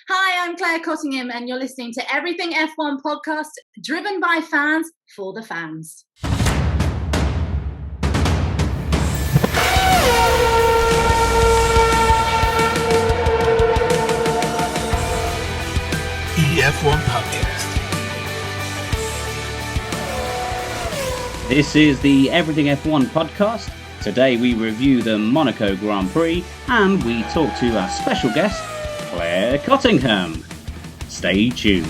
Hi, I'm Claire Cottingham, and you're listening to Everything F1 podcast, driven by fans for the fans. F1 podcast. This is the Everything F1 podcast. Today we review the Monaco Grand Prix and we talk to our special guest, Claire Cottingham. Stay tuned.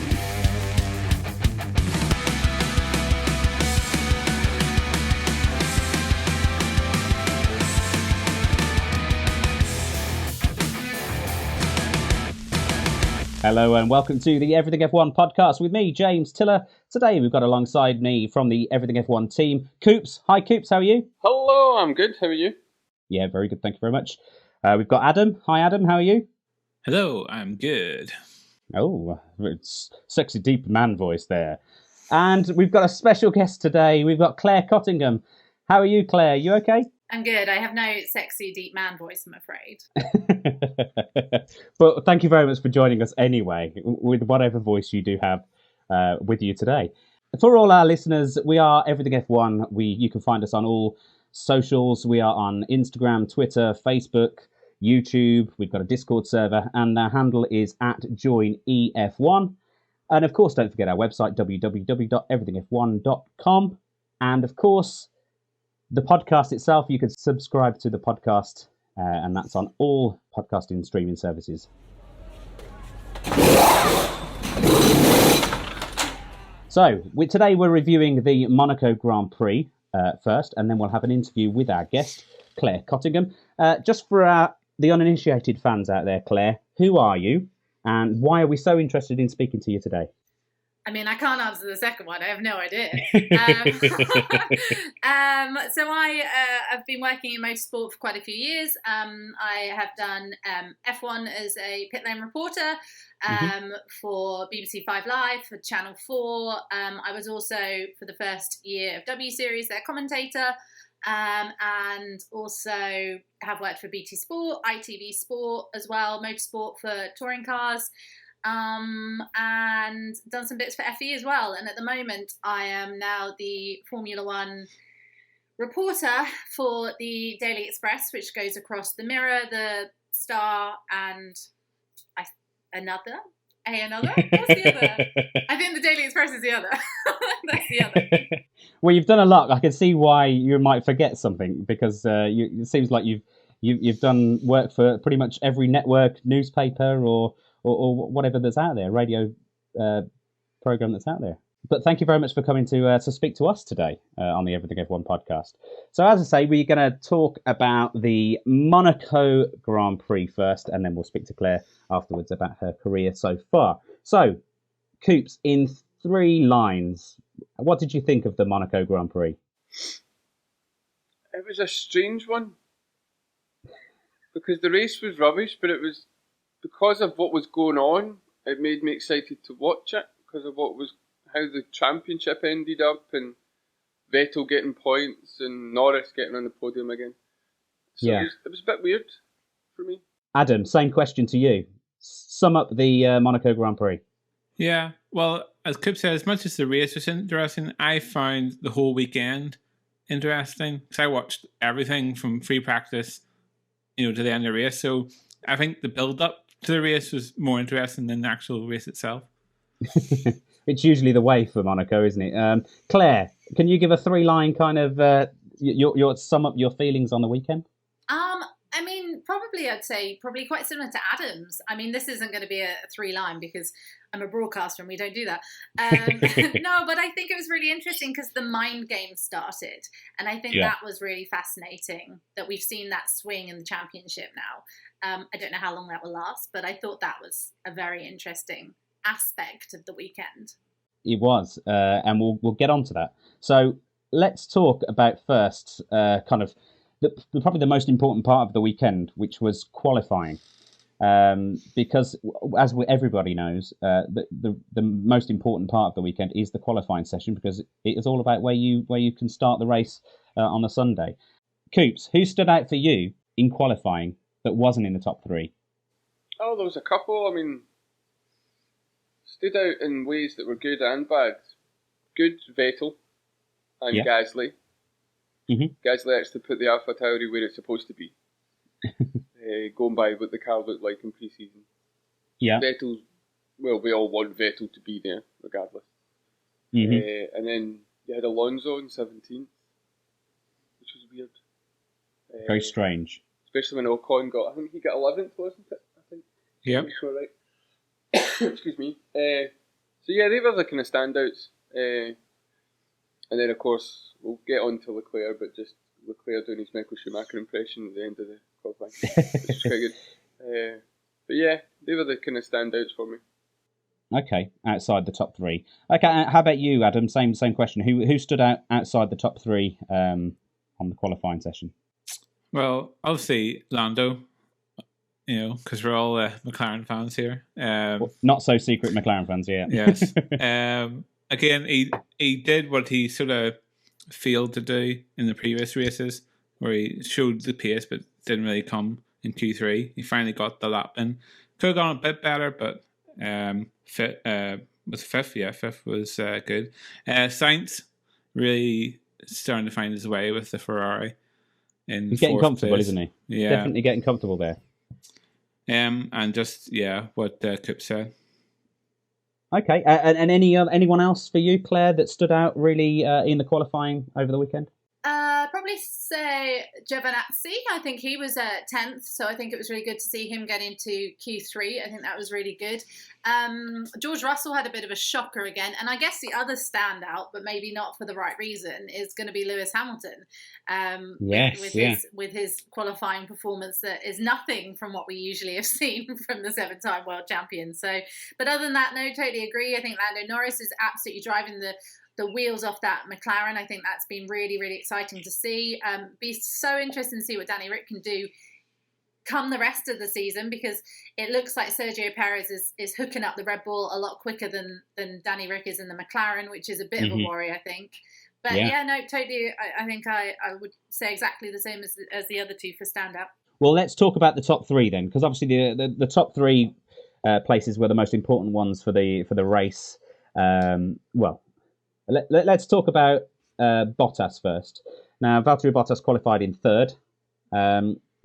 Hello and welcome to the Everything F1 podcast with me, James Tiller. Today we've got alongside me from the Everything F1 team, Coops. Hi Coops, how are you? Hello, I'm good. How are you? Yeah, very good. Thank you very much. We've got Adam. Hi Adam, how are you? Hello, I'm good. Oh, it's sexy deep man voice there. And we've got a special guest today. We've got Claire Cottingham. How are you, Claire? You okay? I'm good. I have no sexy deep man voice, I'm afraid. But thank you very much for joining us anyway, with whatever voice you do have with you today. For all our listeners, we are Everything F1. You can find us on all socials. We are on Instagram, Twitter, Facebook, YouTube. We've got a Discord server, and our handle is @joinef1. And of course, don't forget our website, www.everythingf1.com. And of course, the podcast itself, you can subscribe to the podcast, and that's on all podcasting streaming services. So, today we're reviewing the Monaco Grand Prix first, and then we'll have an interview with our guest, Claire Cottingham. Just for the uninitiated fans out there, Claire, who are you, and why are we so interested in speaking to you today? I mean, I can't answer the second one. I have no idea. So I have been working in motorsport for quite a few years. I have done F1 as a pit lane reporter for BBC 5 Live, for Channel 4. I was also, for the first year of W Series, their commentator. And also have worked for BT Sport, ITV Sport as well, motorsport for touring cars. And done some bits for FE as well. And at the moment, I am now the Formula One reporter for the Daily Express, which goes across the Mirror, the Star, and another. What's the other? I think the Daily Express is the other. That's the other. Well, you've done a lot. I can see why you might forget something, because it seems like you've done work for pretty much every network, newspaper, or whatever that's out there, radio program that's out there. But thank you very much for coming to speak to us today on the Everything F1 podcast. So as I say, we're going to talk about the Monaco Grand Prix first, and then we'll speak to Claire afterwards about her career so far. So, Coops, in 3 lines, what did you think of the Monaco Grand Prix? It was a strange one, because the race was rubbish, but it was because of what was going on. It made me excited to watch it because of how the championship ended up, and Vettel getting points and Norris getting on the podium again. So yeah, it was a bit weird for me. Adam, same question to you. Sum up the Monaco Grand Prix. Yeah, well, as Coop said, as much as the race was interesting, I found the whole weekend interesting, because I watched everything from free practice, to the end of the race. So I think the build-up to the race was more interesting than the actual race itself. It's usually the way for Monaco, isn't it? Claire, can you give a 3-line kind of your sum up your feelings on the weekend? I mean, I'd say quite similar to Adam's. I mean, this isn't going to be a 3-line because I'm a broadcaster and we don't do that. No, but I think it was really interesting because the mind game started. And I think that was really fascinating that we've seen that swing in the championship now. I don't know how long that will last, but I thought that was a very interesting aspect of the weekend. It was, and we'll get on to that. So let's talk about first kind of probably the most important part of the weekend, which was qualifying. Because as everybody knows, the most important part of the weekend is the qualifying session, because it is all about where you can start the race on the Sunday. Coops, who stood out for you in qualifying that wasn't in the top 3? Oh, there was a couple. I mean, stood out in ways that were good and bad. Good, Vettel and Gasly. Gasly actually put the AlphaTauri where it's supposed to be. Going by what the car looked like in pre-season. Yeah. Vettel's, well, we all want Vettel to be there, regardless. And then you had Alonso in 17th, which was weird. Very strange. Especially when Ocon got, I think he got 11th, wasn't it? I think. Yep. Sure, right. Excuse me. So yeah, they were the kind of standouts. And then, of course, we'll get on to Leclerc, but just Leclerc doing his Michael Schumacher impression at the end of the qualifying, which is quite good. But yeah, they were the kind of standouts for me. Okay, outside the top three. Okay, how about you, Adam? Same question. Who stood out outside the top three on the qualifying session? Well, obviously Lando, because we're all McLaren fans here. Not so secret McLaren fans, yeah. Yes. Again, he did what he sort of failed to do in the previous races, where he showed the pace but didn't really come in Q3. He finally got the lap in. Could have gone a bit better, but was fifth. Yeah, fifth was good. Sainz really starting to find his way with the Ferrari. He's getting comfortable, place. Isn't he? Yeah, definitely getting comfortable there. And just what Coops said. Okay, and anyone else for you, Claire, that stood out really in the qualifying over the weekend? Probably say Giovinazzi. I think he was 10th, so I think it was really good to see him get into Q3. I think that was really good. George Russell had a bit of a shocker again, and I guess the other standout, but maybe not for the right reason, is going to be Lewis Hamilton. With his qualifying performance that is nothing from what we usually have seen from the 7-time world champion. So, but other than that, no, totally agree. I think Lando Norris is absolutely driving the wheels off that McLaren. I think that's been really, really exciting to see. Be so interesting to see what Danny Rick can do come the rest of the season, because it looks like Sergio Perez is hooking up the Red Bull a lot quicker than Danny Rick is in the McLaren, which is a bit of a worry, I think. But totally. I think I would say exactly the same as the other two for standout. Well, let's talk about the top three then, because obviously the top three places were the most important ones for the race. Let's talk about Bottas first. Now, Valtteri Bottas qualified in third.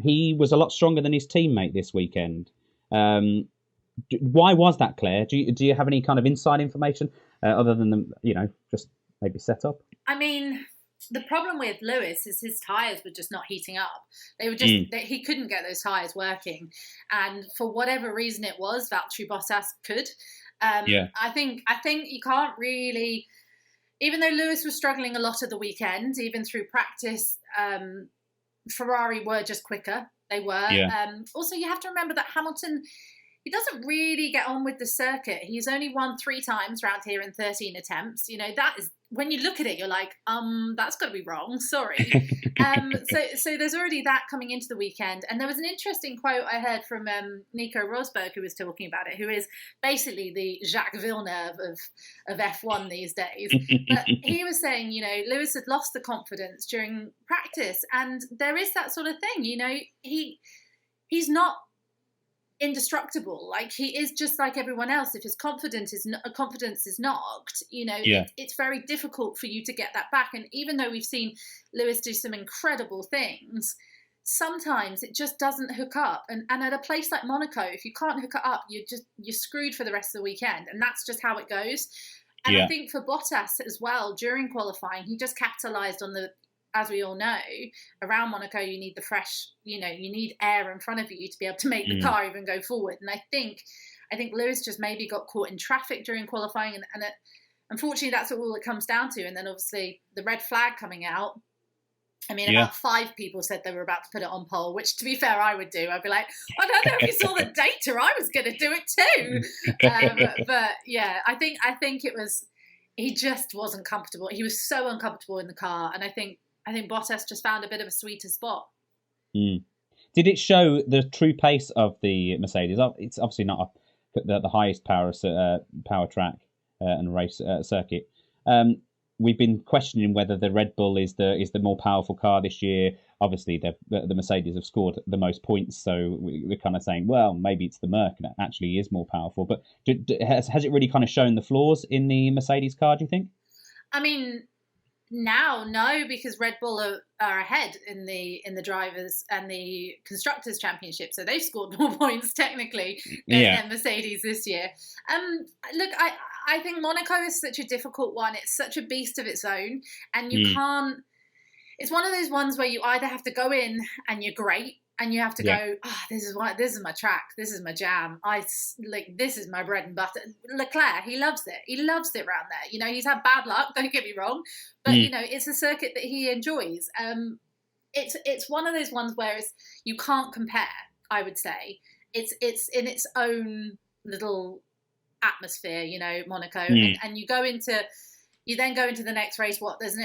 He was a lot stronger than his teammate this weekend. Why was that, Claire? Do you have any kind of inside information other than just maybe set up? I mean, the problem with Lewis is his tyres were just not heating up. They were just he couldn't get those tyres working, and for whatever reason it was, Valtteri Bottas could. I think you can't really. Even though Lewis was struggling a lot of the weekend, even through practice, Ferrari were just quicker. They were. Also, you have to remember that Hamilton, he doesn't really get on with the circuit. He's only won 3 times around here in 13 attempts. That is, when you look at it, you're like, that's got to be wrong. Sorry. So there's already that coming into the weekend. And there was an interesting quote I heard from Nico Rosberg, who was talking about it, who is basically the Jacques Villeneuve of F1 these days. But he was saying, Lewis had lost the confidence during practice. And there is that sort of thing, he's not indestructible. Like, he is just like everyone else. If his confidence is knocked, it's very difficult for you to get that back. And even though we've seen Lewis do some incredible things, sometimes it just doesn't hook up. And at a place like Monaco, if you can't hook it up, you're screwed for the rest of the weekend. And that's just how it goes. And I think for Bottas as well, during qualifying, he just capitalised on as we all know, around Monaco, you need the fresh, you need air in front of you to be able to make the car even go forward. And I think Lewis just maybe got caught in traffic during qualifying, and unfortunately, that's all it comes down to. And then obviously the red flag coming out. I mean, about 5 people said they were about to put it on pole, which, to be fair, I would do. I'd be like, I don't know if you saw the data, I was going to do it too. But yeah, I think it was, he just wasn't comfortable. He was so uncomfortable in the car, and I think Bottas just found a bit of a sweeter spot. Did it show the true pace of the Mercedes? It's obviously not the highest power track and race circuit. we've been questioning whether the Red Bull is the more powerful car this year. Obviously, the Mercedes have scored the most points, so we're kind of saying, well, maybe it's the Merc that actually is more powerful. But has it really kind of shown the flaws in the Mercedes car, do you think? I mean, now, no, because Red Bull are ahead in the drivers and the constructors championship, so they've scored more points technically than Mercedes this year. Look, I think Monaco is such a difficult one. It's such a beast of its own, and you can't. It's one of those ones where you either have to go in and you're great, and you have to go, this is my track, this is my jam. This is my bread and butter. Leclerc, he loves it. He loves it around there. You know, he's had bad luck, don't get me wrong, but you know, it's a circuit that he enjoys. It's one of those ones where you can't compare, I would say. It's in its own little atmosphere, you know, Monaco. And you then go into the next race. There's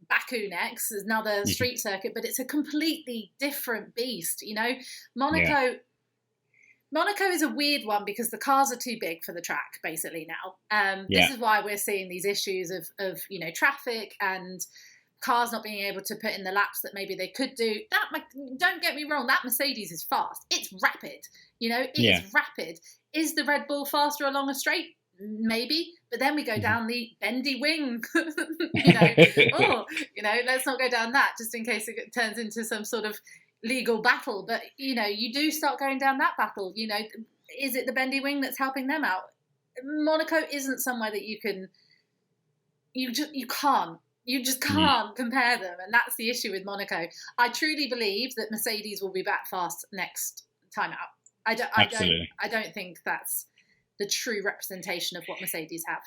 Baku next. There's another street circuit, but it's a completely different beast. You know, Monaco is a weird one because the cars are too big for the track, basically now. This is why we're seeing these issues of you know, traffic and cars not being able to put in the laps that maybe they could do. Don't get me wrong, that Mercedes is fast. It's rapid. You know, it is rapid. Is the Red Bull faster along a straight? Maybe, but then we go down the bendy wing. You know, let's not go down that just in case it turns into some sort of legal battle. But you know, you do start going down that battle. You know, is it the bendy wing that's helping them out? Monaco isn't somewhere that you just can't compare them, and that's the issue with Monaco. I truly believe that Mercedes will be back fast next time out. I don't think that's the true representation of what Mercedes have.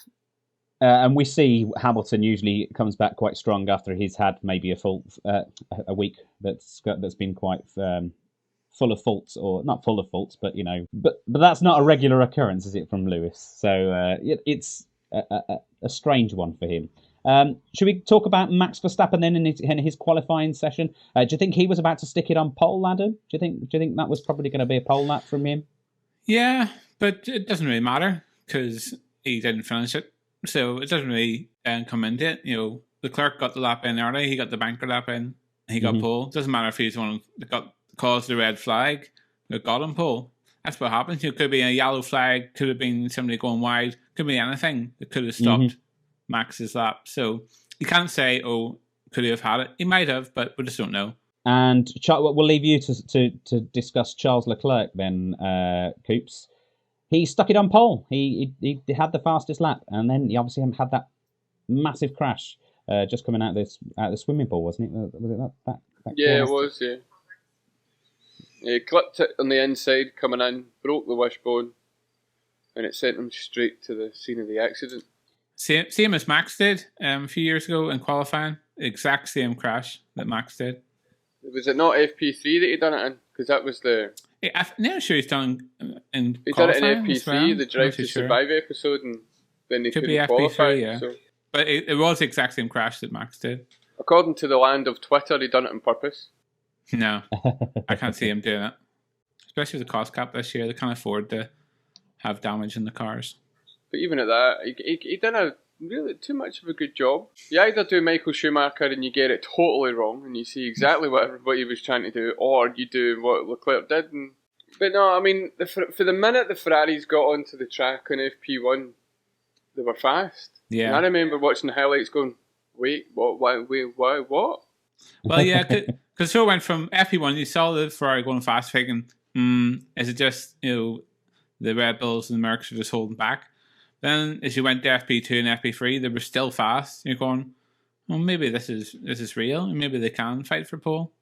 And we see Hamilton usually comes back quite strong after he's had maybe a week that's been quite full of faults, or not full of faults, but you know, but that's not a regular occurrence, is it, from Lewis? So it's a strange one for him. Should we talk about Max Verstappen then in his qualifying session? Do you think he was about to stick it on pole, Adam? Do you think that was probably going to be a pole lap from him? Yeah, but it doesn't really matter because he didn't finish it, so it doesn't really come into it. You know, Leclerc got the lap in early, he got the banker lap in, he got pole. It doesn't matter if he's the one that got caused the red flag that got him pole. That's what happens. It could be a yellow flag, could have been somebody going wide, could be anything that could have stopped Max's lap. So you can't say, oh, could he have had it? He might have, but we just don't know. And we'll leave you to discuss Charles Leclerc then, Coops. He stuck it on pole. He had the fastest lap, and then he obviously had that massive crash just coming out of the swimming pool, wasn't it? Was it that it was. Yeah, he clipped it on the inside coming in, broke the wishbone, and it sent him straight to the scene of the accident. Same as Max did a few years ago in qualifying. Exact same crash that Max did. Was it not FP3 that he done it in? Because that was the... I'm not sure he's done in He done it in FP3, well. The Drive to Survive episode, and then they could couldn't be qualify. FP3, yeah. So. But it was the exact same crash that Max did. According to the land of Twitter, he done it on purpose. No, I can't see him doing it. Especially with the cost cap this year, they can't afford to have damage in the cars. But even at that, he done a really too much of a good job. You either do Michael Schumacher and you get it totally wrong and you see exactly what he was trying to do, or you do what Leclerc did. But no, I mean, for the minute the Ferraris got onto the track on FP1, they were fast. Yeah. And I remember watching the highlights going, wait, what? Why? What? Well, yeah, because so it went from FP1, you saw the Ferrari going fast, thinking, is it just, you know, the Red Bulls and the Mercs are just holding back? Then, as you went to FP2 and FP3, they were still fast. You're going, well, maybe this is real, and maybe they can fight for pole.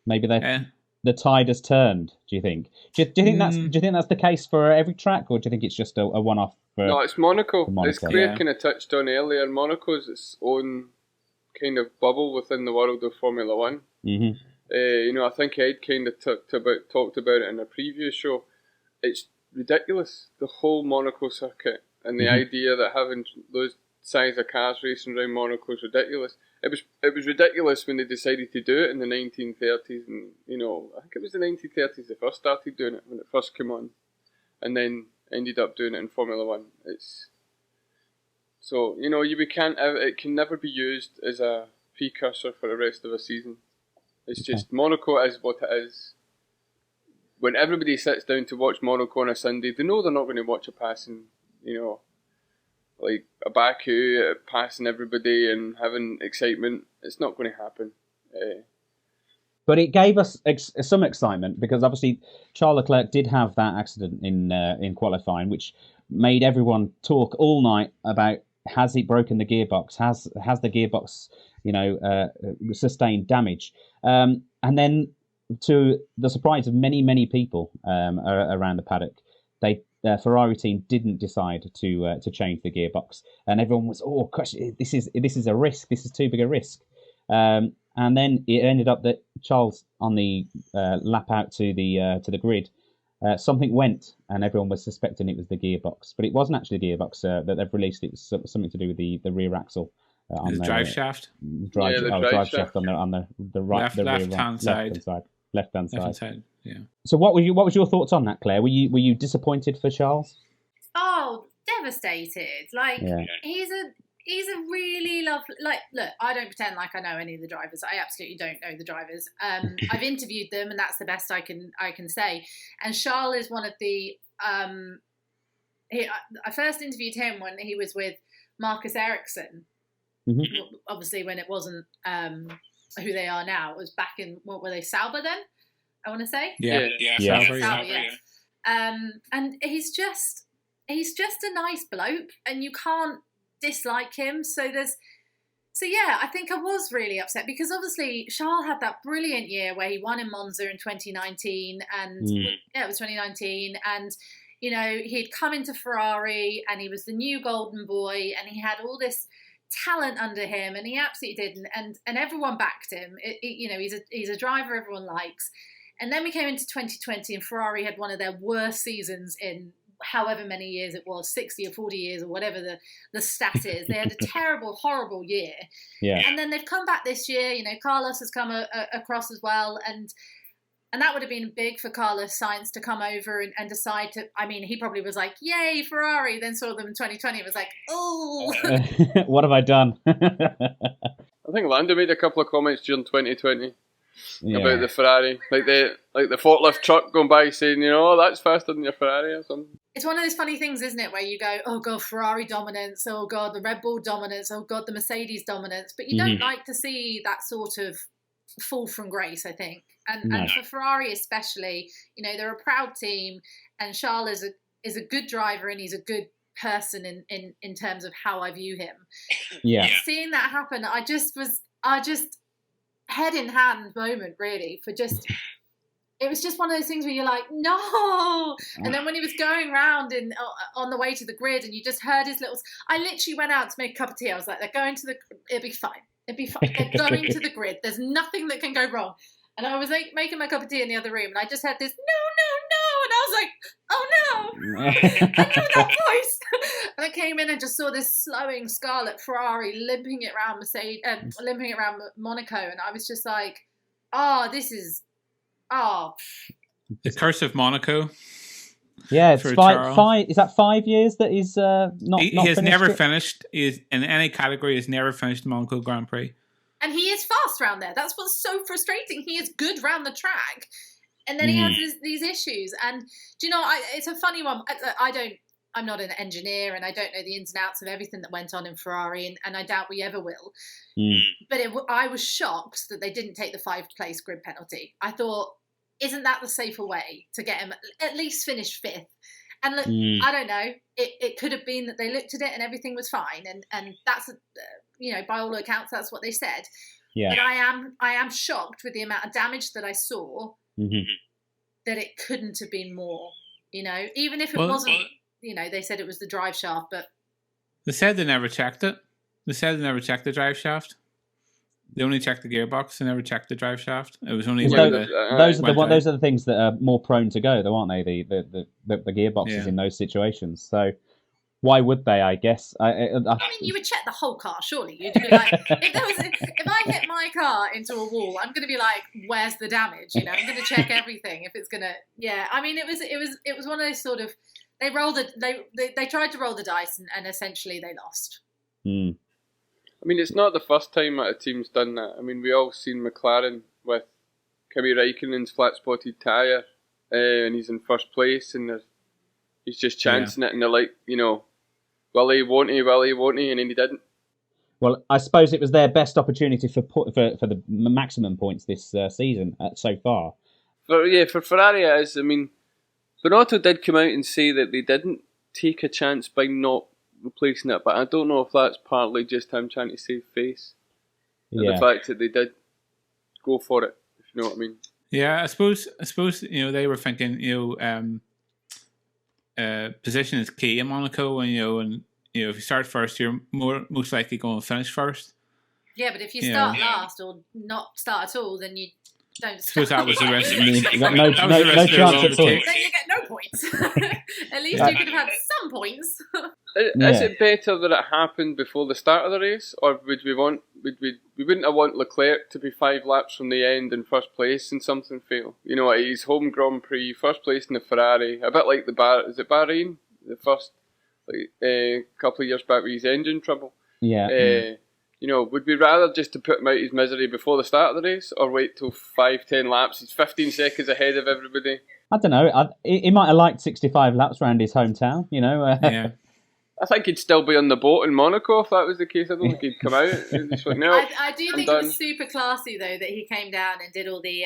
Maybe the tide has turned. Do you think? Do you think that's the case for every track, or do you think it's just a one-off? No, it's Monaco. As Claire kind of touched on earlier, Monaco's its own kind of bubble within the world of Formula One. Mm-hmm. You know, I think Ed kind of talked about it in a previous show. It's ridiculous, the whole Monaco circuit. And the idea that having those size of cars racing around Monaco is ridiculous. It was ridiculous when they decided to do it in the 1930s, and you know, I think it was the 1930s they first started doing it when it first came on, and then ended up doing it in Formula One. It's So, it can never be used as a precursor for the rest of a season. It's just, Monaco is what it is. When everybody sits down to watch Monaco on a Sunday, they know they're not going to watch a passing, like a Baku passing everybody and having excitement. It's not going to happen. But it gave us some excitement because obviously Charles Leclerc did have that accident in qualifying, which made everyone talk all night about, has he broken the gearbox? Has the gearbox, sustained damage? And then, to the surprise of many people around the paddock, Ferrari team didn't decide to change the gearbox, and everyone was, oh gosh, this is a risk. This is too big a risk. And then it ended up that Charles, on the lap out to the grid, something went, and everyone was suspecting it was the gearbox, but it wasn't actually the gearbox that they've released. It was something to do with the rear axle on the drive shaft. Drive shaft on the right, left-hand side. Left-hand side. Yeah. So what was your thoughts on that, Claire? Were you disappointed for Charles? Oh, devastated! He's a really lovely. Look, I don't pretend like I know any of the drivers. I absolutely don't know the drivers. I've interviewed them, and that's the best I can say. And Charles is one of the. I first interviewed him when he was with Marcus Ericsson. Mm-hmm. Obviously, when it wasn't who they are now, it was back in, what were they, Sauber then? I want to say. Yeah. Sauber, yeah. And he's just a nice bloke, and you can't dislike him. So I think I was really upset because obviously Charles had that brilliant year where he won in Monza in 2019, and it was 2019, and he'd come into Ferrari and he was the new golden boy, and he had all this talent under him, and he absolutely did, and everyone backed him. He's a driver everyone likes. And then we came into 2020, and Ferrari had one of their worst seasons in however many years it was, 60 or 40 years or whatever the stat is. They had a terrible, horrible year. Yeah. And then they've come back this year. Carlos has come across as well, and that would have been big for Carlos Sainz to come over and decide to. I mean, he probably was like, "Yay, Ferrari!" Then saw them in 2020. It was like, "Oh, what have I done?" I think Lando made a couple of comments during 2020 about the Ferrari, like the forklift truck going by, saying, that's faster than your Ferrari or something. It's one of those funny things, isn't it, where you go, "Oh God, Ferrari dominance! Oh God, the Red Bull dominance! Oh God, the Mercedes dominance!" But you don't like to see that sort of fall from grace, I think. And for Ferrari especially, they're a proud team, and Charles is a good driver, and he's a good person in terms of how I view him. Yeah. Seeing that happen, I just head in hand moment really for just. It was just one of those things where you're like, no. And then when he was going round on the way to the grid, and you just heard his little. I literally went out to make a cup of tea. I was like, they're going to it'll be fine. It'll be fine. They're going to the grid. There's nothing that can go wrong. And I was like making my cup of tea in the other room, and I just had this no, and I was like, oh no, I know that voice. And I came in and just saw this slowing Scarlet Ferrari limping it around limping it around Monaco, and I was just like, this is, the curse of Monaco. Yeah, it's five. Is that 5 years that he's not? He has never finished. Is in any category. Has never finished the Monaco Grand Prix. And he is fast round there. That's what's so frustrating. He is good round the track, and then he has these issues. And do you know, it's a funny one. I'm not an engineer, and I don't know the ins and outs of everything that went on in Ferrari, and I doubt we ever will. But I was shocked that they didn't take the 5th-place grid penalty. I thought, isn't that the safer way to get him at least finish 5th? And look, I don't know. It could have been that they looked at it and everything was fine, and that's by all accounts that's what they said. Yeah. But I am shocked with the amount of damage that I saw. That it couldn't have been more. Even if it wasn't. They said it was the drive shaft, but they said they never checked it. They said they never checked the drive shaft. They only checked the gearbox. They never checked the drive shaft. It was only those are the things that are more prone to go, though, aren't they? The gearboxes in those situations. So why would they? I guess. I mean, you would check the whole car, surely. You'd be like, if I hit my car into a wall, I'm going to be like, where's the damage? I'm going to check everything. If it's going to, I mean, it was one of those sort of. They tried to roll the dice, and essentially they lost. Mm. I mean, it's not the first time that a team's done that. I mean, we all seen McLaren with Kimi Räikkönen's flat-spotted tyre, and he's in first place, and he's just chancing it, and they're like, will he, won't he, and then he didn't. Well, I suppose it was their best opportunity for the maximum points this season so far. For Ferrari it is. I mean, Binotto did come out and say that they didn't take a chance by not replacing it, but I don't know if that's partly just him trying to save face. The fact that they did go for it, if you know what I mean. Yeah, I suppose they were thinking position is key in Monaco, and if you start first, you're most likely going to finish first. Yeah, but if you start last or not start at all, then you don't. I suppose that was the rest. You got no chance at points. Then you get no points. At least you could have had some points. Is it better that it happened before the start of the race, or would we wouldn't have want Leclerc to be 5 laps from the end in first place and something fail? His home Grand Prix, first place in the Ferrari, a bit like is it Bahrain, the first couple of years back with his engine trouble. Yeah. Would we rather just to put him out his misery before the start of the race, or wait till 5-10 laps? He's 15 seconds ahead of everybody. I don't know. He might have liked 65 laps around his hometown. Yeah. I think he'd still be on the boat in Monaco if that was the case. I don't think he'd come out. He's like, no, I do think it was super classy though that he came down and did all the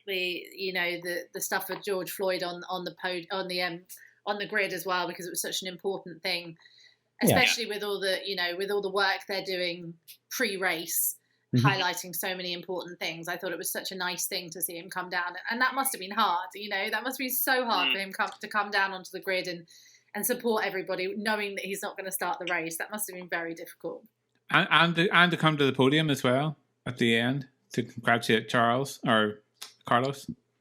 the stuff with George Floyd on the grid as well, because it was such an important thing, especially with all the work they're doing pre-race, highlighting so many important things. I thought it was such a nice thing to see him come down, and that must have been hard. That must be so hard for him to come down onto the grid and support everybody, knowing that he's not going to start the race. That must have been very difficult. And to come to the podium as well at the end to congratulate Carlos.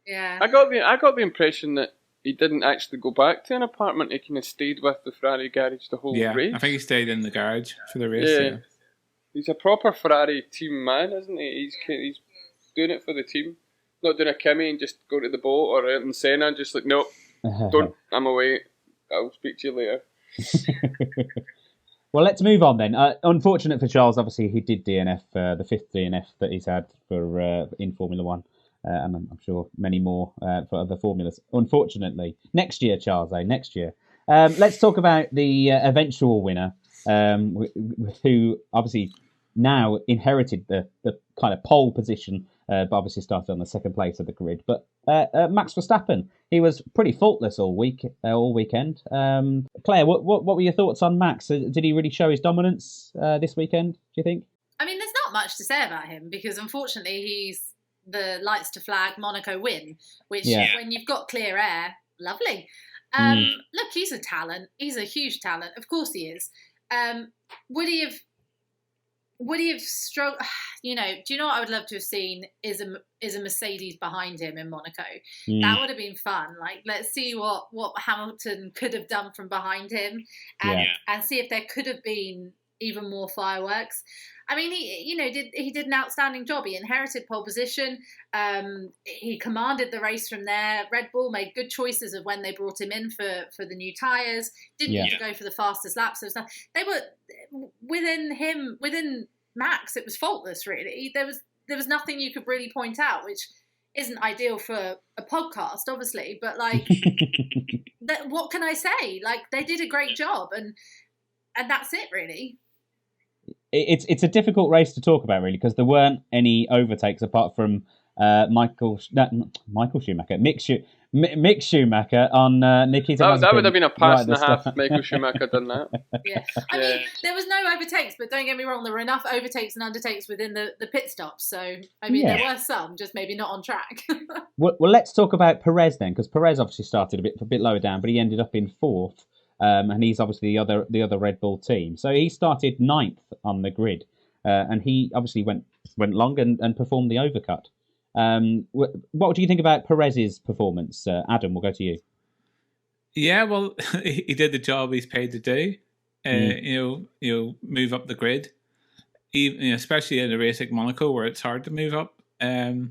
Yeah, I got the impression that he didn't actually go back to an apartment. He kind of stayed with the Ferrari garage the whole race. I think he stayed in the garage for the race. Yeah. He's a proper Ferrari team man, isn't he? He's doing it for the team. Not doing a Kimi and just go to the boat, or Ayrton Senna, just like, nope, don't, I'm away. I'll speak to you later. Well, let's move on then. Unfortunate for Charles, obviously, he did DNF, the 5th DNF that he's had in Formula One, and I'm sure many more for other formulas. Unfortunately, next year, Charles, next year. Let's talk about the eventual winner, who obviously now inherited the kind of pole position, but obviously started on the 2nd place of the grid. But Max Verstappen, he was pretty faultless all weekend. Claire, what were your thoughts on Max? Did he really show his dominance this weekend, do you think? I mean, there's not much to say about him, because unfortunately he's the lights to flag Monaco win, which when you've got clear air, lovely. Look, he's a talent. He's a huge talent. Of course he is. Would he have struggled? Do you know what I would love to have seen is a Mercedes behind him in Monaco. That would have been fun. Like, let's see what Hamilton could have done from behind him, and see if there could have been even more fireworks. I mean, he did an outstanding job. He inherited pole position. He commanded the race from there. Red Bull made good choices of when they brought him in for the new tyres. Didn't need to go for the fastest laps. They were within Max. It was faultless, really. There was nothing you could really point out, which isn't ideal for a podcast, obviously. But what can I say? Like, they did a great job, and that's it, really. It's a difficult race to talk about, really, because there weren't any overtakes apart from Mick Schumacher on Nikita Mazepin. That would have been a pass and a half. Michael Schumacher done that. Yeah, I mean, there was no overtakes, but don't get me wrong, there were enough overtakes and undertakes within the pit stops. So I mean, there were some, just maybe not on track. Well, let's talk about Perez then, because Perez obviously started a bit lower down, but he ended up in 4th. And he's obviously the other Red Bull team. So he started 9th on the grid, and he obviously went long and performed the overcut. What do you think about Perez's performance? Adam, we'll go to you. Yeah, well, he did the job he's paid to do. Move up the grid, even, especially in a race like Monaco where it's hard to move up. But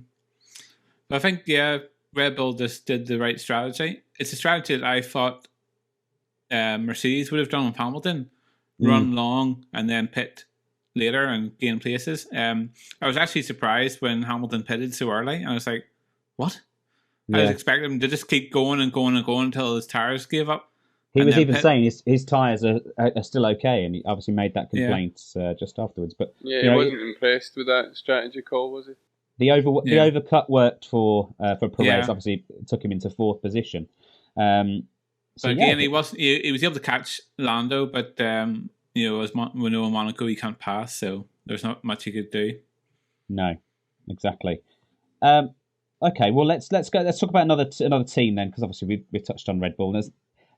I think Red Bull just did the right strategy. It's a strategy that I thought Mercedes would have done with Hamilton, run long and then pit later and gain places. I was actually surprised when Hamilton pitted so early. I was like, what? I was expecting him to just keep going and going and going until his tires gave up. He was even saying his tyres are still okay, and he obviously made that complaint just afterwards. But he wasn't impressed with that strategy call, was he? The overcut worked for Perez. Obviously, it took him into 4th position. But again, he was able to catch Lando, but as we know in Monaco, he can't pass, so there's not much he could do. No, exactly. Okay, well let's go. Let's talk about another team then, because obviously we touched on Red Bull.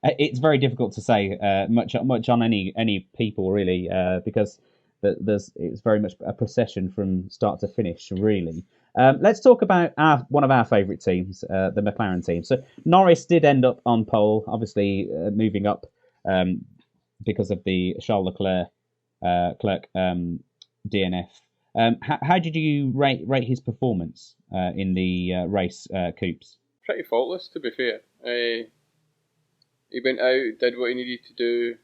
It's very difficult to say much on any people really, because it's very much a procession from start to finish, really. Let's talk about one of our favourite teams, the McLaren team. So Norris did end up on pole, obviously moving up because of the Charles Leclerc DNF. How did you rate his performance in the race, Coops? Pretty faultless, to be fair. He went out, did what he needed to do,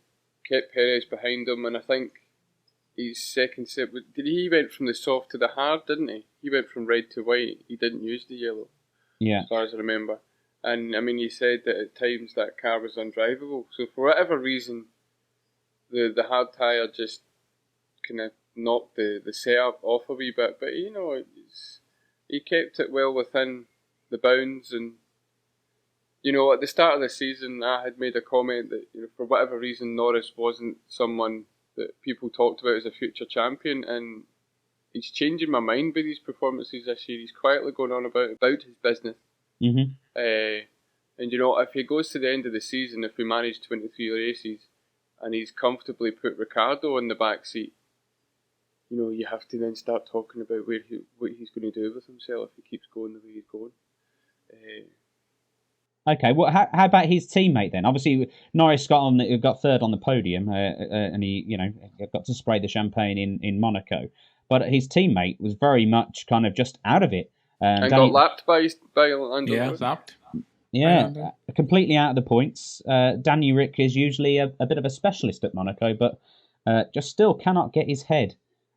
kept Perez behind him, and I think his second set, he went from the soft to the hard, didn't he? He went from red to white. He didn't use the yellow, as far as I remember. And I mean, he said that at times that car was undrivable. So for whatever reason, the hard tyre just kind of knocked the setup off a wee bit. But he kept it well within the bounds. And at the start of the season, I had made a comment that for whatever reason, Norris wasn't someone that people talked about as a future champion, and he's changing my mind with these performances this year. He's quietly going on about his business. Mm-hmm. And if he goes to the end of the season, if we manage 23 races, and he's comfortably put Ricciardo in the back seat, you have to then start talking about what he's going to do with himself if he keeps going the way he's going. Okay, well, how about his teammate then? Obviously, Norris got 3rd on the podium, and he got to spray the champagne in Monaco. But his teammate was very much kind of just out of it. And got lapped by Lando. Yeah, lapped. Yeah, completely out of the points. Daniel Ricciardo is usually a bit of a specialist at Monaco, but just still cannot get his head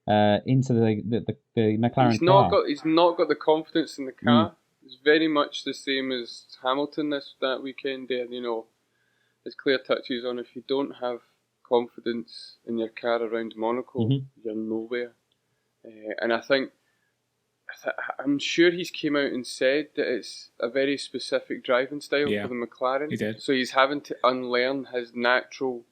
into the McLaren car. He's not got the confidence in the car. It's very much the same as Hamilton that weekend there. As Claire touches on, if you don't have confidence in your car around Monaco, you're nowhere. And I think, I'm sure he's came out and said that it's a very specific driving style for the McLaren. He did. So he's having to unlearn his natural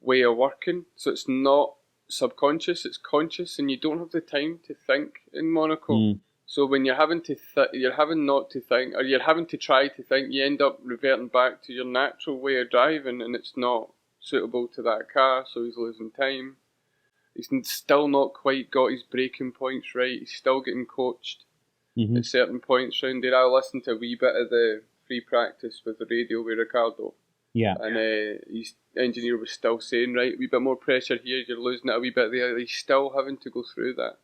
way of working. So it's not subconscious, it's conscious, and you don't have the time to think in Monaco. So when you're having to you're having not to think, or you're having to try to think, you end up reverting back to your natural way of driving, and it's not suitable to that car, so he's losing time. He's still not quite got his braking points right. He's still getting coached at certain points round there. I listened to a wee bit of the free practice with the radio with Ricciardo. Yeah. And his engineer was still saying, right, a wee bit more pressure here, you're losing it a wee bit there. He's still having to go through that.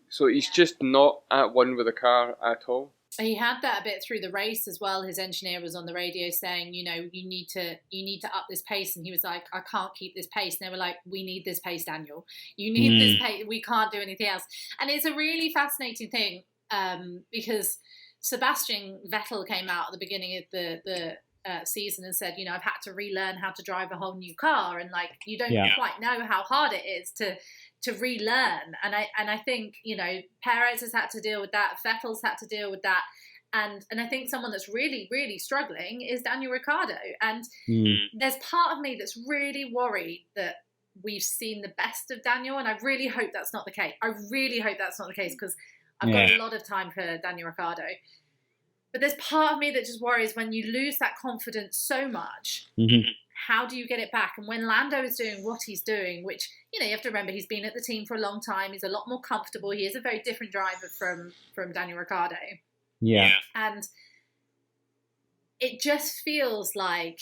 So he's just not at one with the car at all. He had that a bit through the race as well. His engineer was on the radio saying, you need to up this pace, and he was like, I can't keep this pace. And they were like, we need this pace, Daniel. You need this pace. We can't do anything else. And it's a really fascinating thing because Sebastian Vettel came out at the beginning of the season and said, I've had to relearn how to drive a whole new car, and you don't quite know how hard it is to relearn. And I think Perez has had to deal with that, Vettel's had to deal with that, and I think someone that's really, really struggling is Daniel Ricciardo. And there's part of me that's really worried that we've seen the best of Daniel, and I really hope that's not the case. I really hope that's not the case, because I've got a lot of time for Daniel Ricciardo. But there's part of me that just worries when you lose that confidence so much, how do you get it back? And when Lando is doing what he's doing, which, you have to remember, he's been at the team for a long time. He's a lot more comfortable. He is a very different driver from Daniel Ricciardo. Yeah. And it just feels like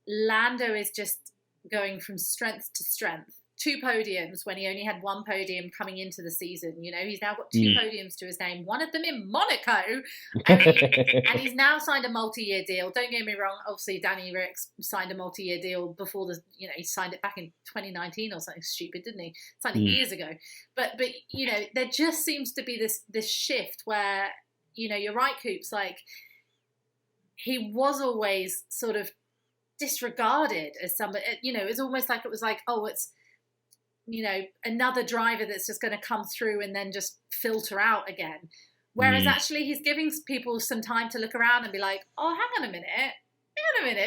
Lando is just going from strength to strength, 2 podiums when he only had 1 podium coming into the season. You know, he's now got 2 podiums to his name, one of them in Monaco, and he's now signed a multi-year deal. Don't get me wrong, obviously Danny Rick's signed a multi-year deal before he signed it back in 2019 or something stupid, didn't he? Signed it years ago. But you know, there just seems to be this shift where, you know, you're right, Coops, like he was always sort of disregarded as somebody, you know, it's almost like it was like, oh, it's, you know, another driver that's just going to come through and then just filter out again. Whereas actually he's giving people some time to look around and be like, oh, hang on a minute,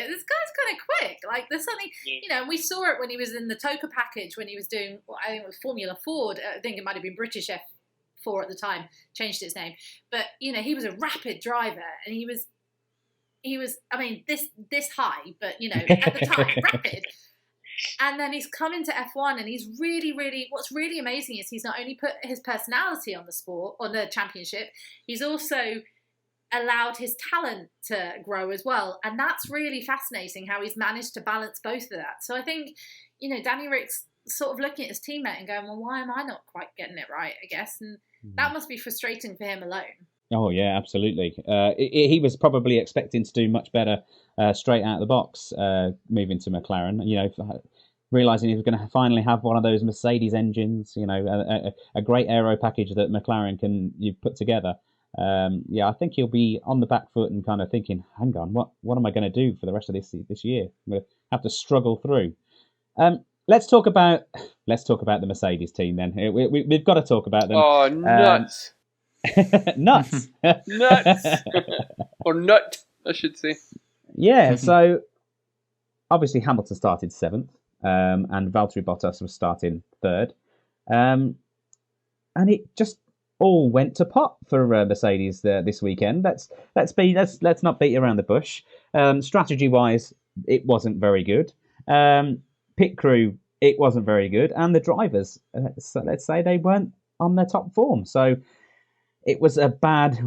this guy's kind of quick. Like there's something, you know, and we saw it when he was in the TOCA package, when he was doing, I think it was Formula Ford. I think it might have been British F4 at the time, changed its name. But, you know, he was a rapid driver and he was, I mean, this high, but, you know, at the time, rapid. And then he's come into F1 and he's really, what's really amazing is he's not only put his personality on the sport, on the championship, he's also allowed his talent to grow as well. And that's really fascinating how he's managed to balance both of that. So I think, you know, Danny Rick's sort of looking at his teammate and going, well, why am I not quite getting it right, I guess? And that must be frustrating for him alone. Oh, yeah, absolutely. He was probably expecting to do much better straight out of the box, moving to McLaren, you know, realising he was going to finally have one of those Mercedes engines, you know, a great aero package that McLaren you've put together. I think he'll be on the back foot and kind of thinking, hang on, what am I going to do for the rest of this year? I'm going to have to struggle through. Let's talk about the Mercedes team then. We've got to talk about them. Oh, nuts. Nuts. Nuts. Or nut, I should say. Yeah, so obviously Hamilton started 7th, and Valtteri Bottas was starting 3rd. And it just all went to pot for Mercedes this weekend. Let's not beat around the bush. Strategy wise, it wasn't very good. Pit crew, it wasn't very good, and the drivers, so let's say they weren't on their top form. So it was a bad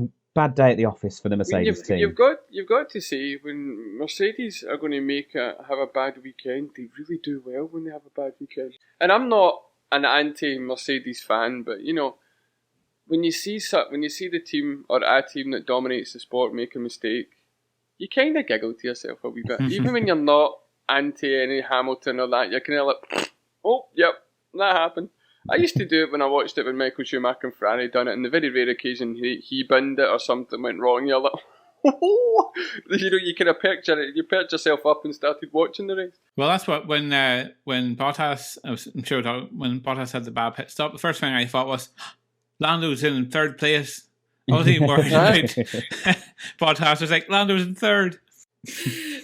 day at the office for the Mercedes team. You've got to say, when Mercedes are going to have a bad weekend, they really do well when they have a bad weekend. And I'm not an anti-Mercedes fan, but you know, when you see the team or a team that dominates the sport make a mistake, you kind of giggle to yourself a wee bit. Even when you're not anti any Hamilton or that, you're kind of like, oh, yep, that happened. I used to do it when I watched it when Michael Schumacher and Ferrari done it, and the very rare occasion he binned it or something went wrong, you're like, oh, you know, you kind of perked yourself up and started watching the race. Well, that's what when Bottas, I'm sure when Bottas had the bad pit stop, the first thing I thought was, Lando's in 3rd place. I wasn't even worried about Bottas. Was like, Lando's in 3rd.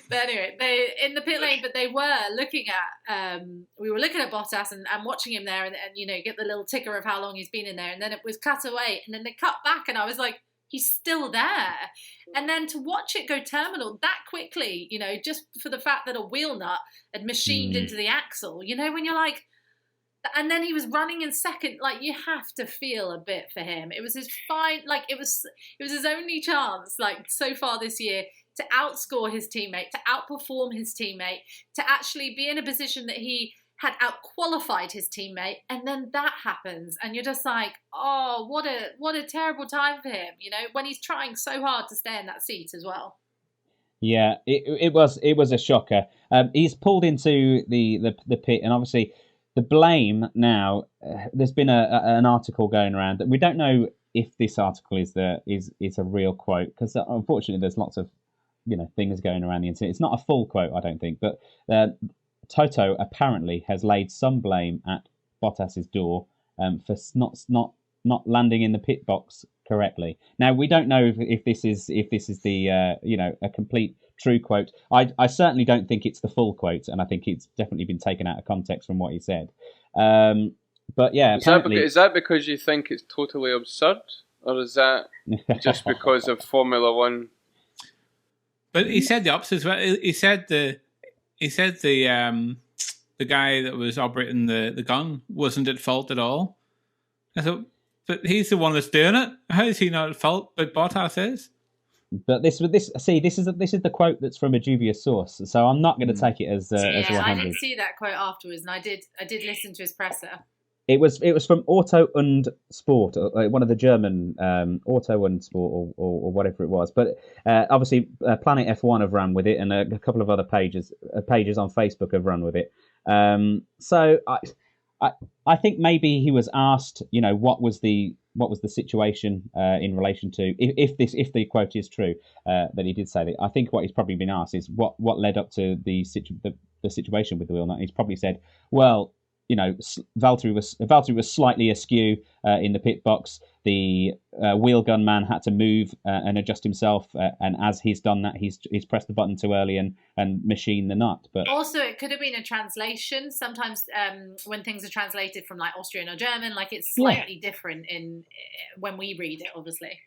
But anyway, they in the pit lane, but they were looking at we were looking at Bottas and watching him there, and you know, get the little ticker of how long he's been in there, and then it was cut away, and then they cut back, and I was like, he's still there. And then to watch it go terminal that quickly, you know, just for the fact that a wheel nut had machined into the axle, you know, when you're like, and then he was running in 2nd, like, you have to feel a bit for him. It was his it was his only chance, like, so far this year, to outscore his teammate, to outperform his teammate, to actually be in a position that he had outqualified his teammate, and then that happens, and you're just like, oh, what a terrible time for him, you know, when he's trying so hard to stay in that seat as well. Yeah, it was a shocker. He's pulled into the pit, and obviously the blame now. There's been an article going around that we don't know if this article is a real quote, because unfortunately there's lots of, you know, things going around the internet. It's not a full quote, I don't think, but Toto apparently has laid some blame at Bottas's door for not landing in the pit box correctly. Now, we don't know if this is the you know, a complete true quote. I certainly don't think it's the full quote, and I think it's definitely been taken out of context from what he said. But yeah, is that because you think it's totally absurd, or is that just because of Formula One? But he said the opposite as well. He said the guy that was operating the gun wasn't at fault at all. I thought, but he's the one that's doing it. How is he not at fault? But Bottas is. But this is the quote that's from a dubious source, so I'm not going to take it as 100. I didn't see that quote afterwards, and I did listen to his presser. It was from Auto und Sport, one of the German Auto und Sport or whatever it was. But obviously, Planet F1 have run with it, and a couple of other pages on Facebook have run with it. So I think maybe he was asked, what was the situation in relation to if the quote is true, that he did say that. I think what he's probably been asked is what led up to the situation with the wheel nut. He's probably said, well, Valtteri was slightly askew in the pit box. The wheel gun man had to move and adjust himself, and as he's done that, he's pressed the button too early and machined the nut. But also, it could have been a translation. Sometimes when things are translated from like Austrian or German, like it's slightly different when we read it, obviously.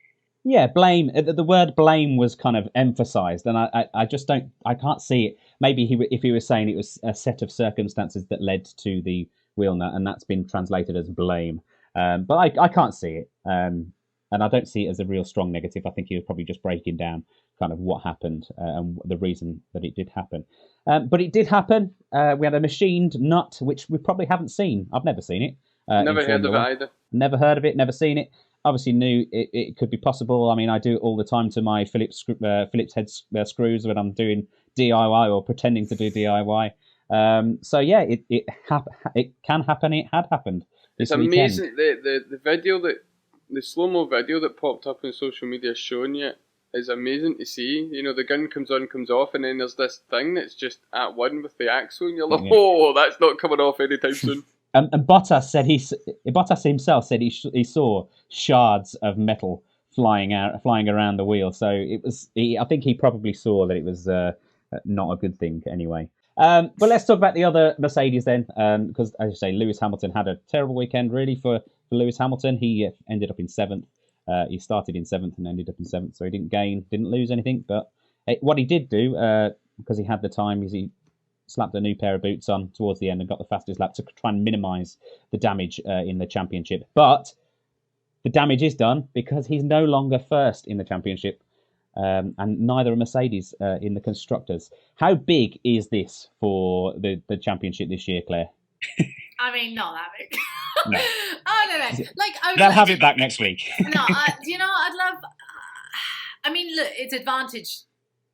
Yeah, blame. The word blame was kind of emphasised, and I just can't see it. Maybe if he was saying it was a set of circumstances that led to the wheel nut, and that's been translated as blame. But I can't see it, and I don't see it as a real strong negative. I think he was probably just breaking down kind of what happened and the reason that it did happen. But it did happen. We had a machined nut, which we probably haven't seen. I've never seen it. Never heard of it either. Never heard of it, never seen it. Obviously knew it could be possible. I mean, I do it all the time to my Phillips head screws when I'm doing DIY or pretending to do DIY. So yeah, it can happen. It had happened. It's amazing. The video the slow-mo video that popped up on social media showing you is amazing to see. The gun comes on, comes off, and then there's this thing that's just at one with the axle, and you're like, oh, that's not coming off anytime soon. And Bottas himself said he saw shards of metal flying around the wheel. So I think he probably saw that it was not a good thing anyway. But let's talk about the other Mercedes then, because as you say, Lewis Hamilton had a terrible weekend really for Lewis Hamilton. He ended up in 7th. He started in 7th and ended up in 7th, so he didn't lose anything. But what he did do, because he had the time, is he slapped a new pair of boots on towards the end and got the fastest lap to try and minimise the damage in the championship. But the damage is done because he's no longer first in the championship, and neither are Mercedes in the constructors. How big is this for the championship this year, Claire? I mean, not that big. No. Oh no! They'll have it back next week. No, I'd love. I mean, look, it's advantage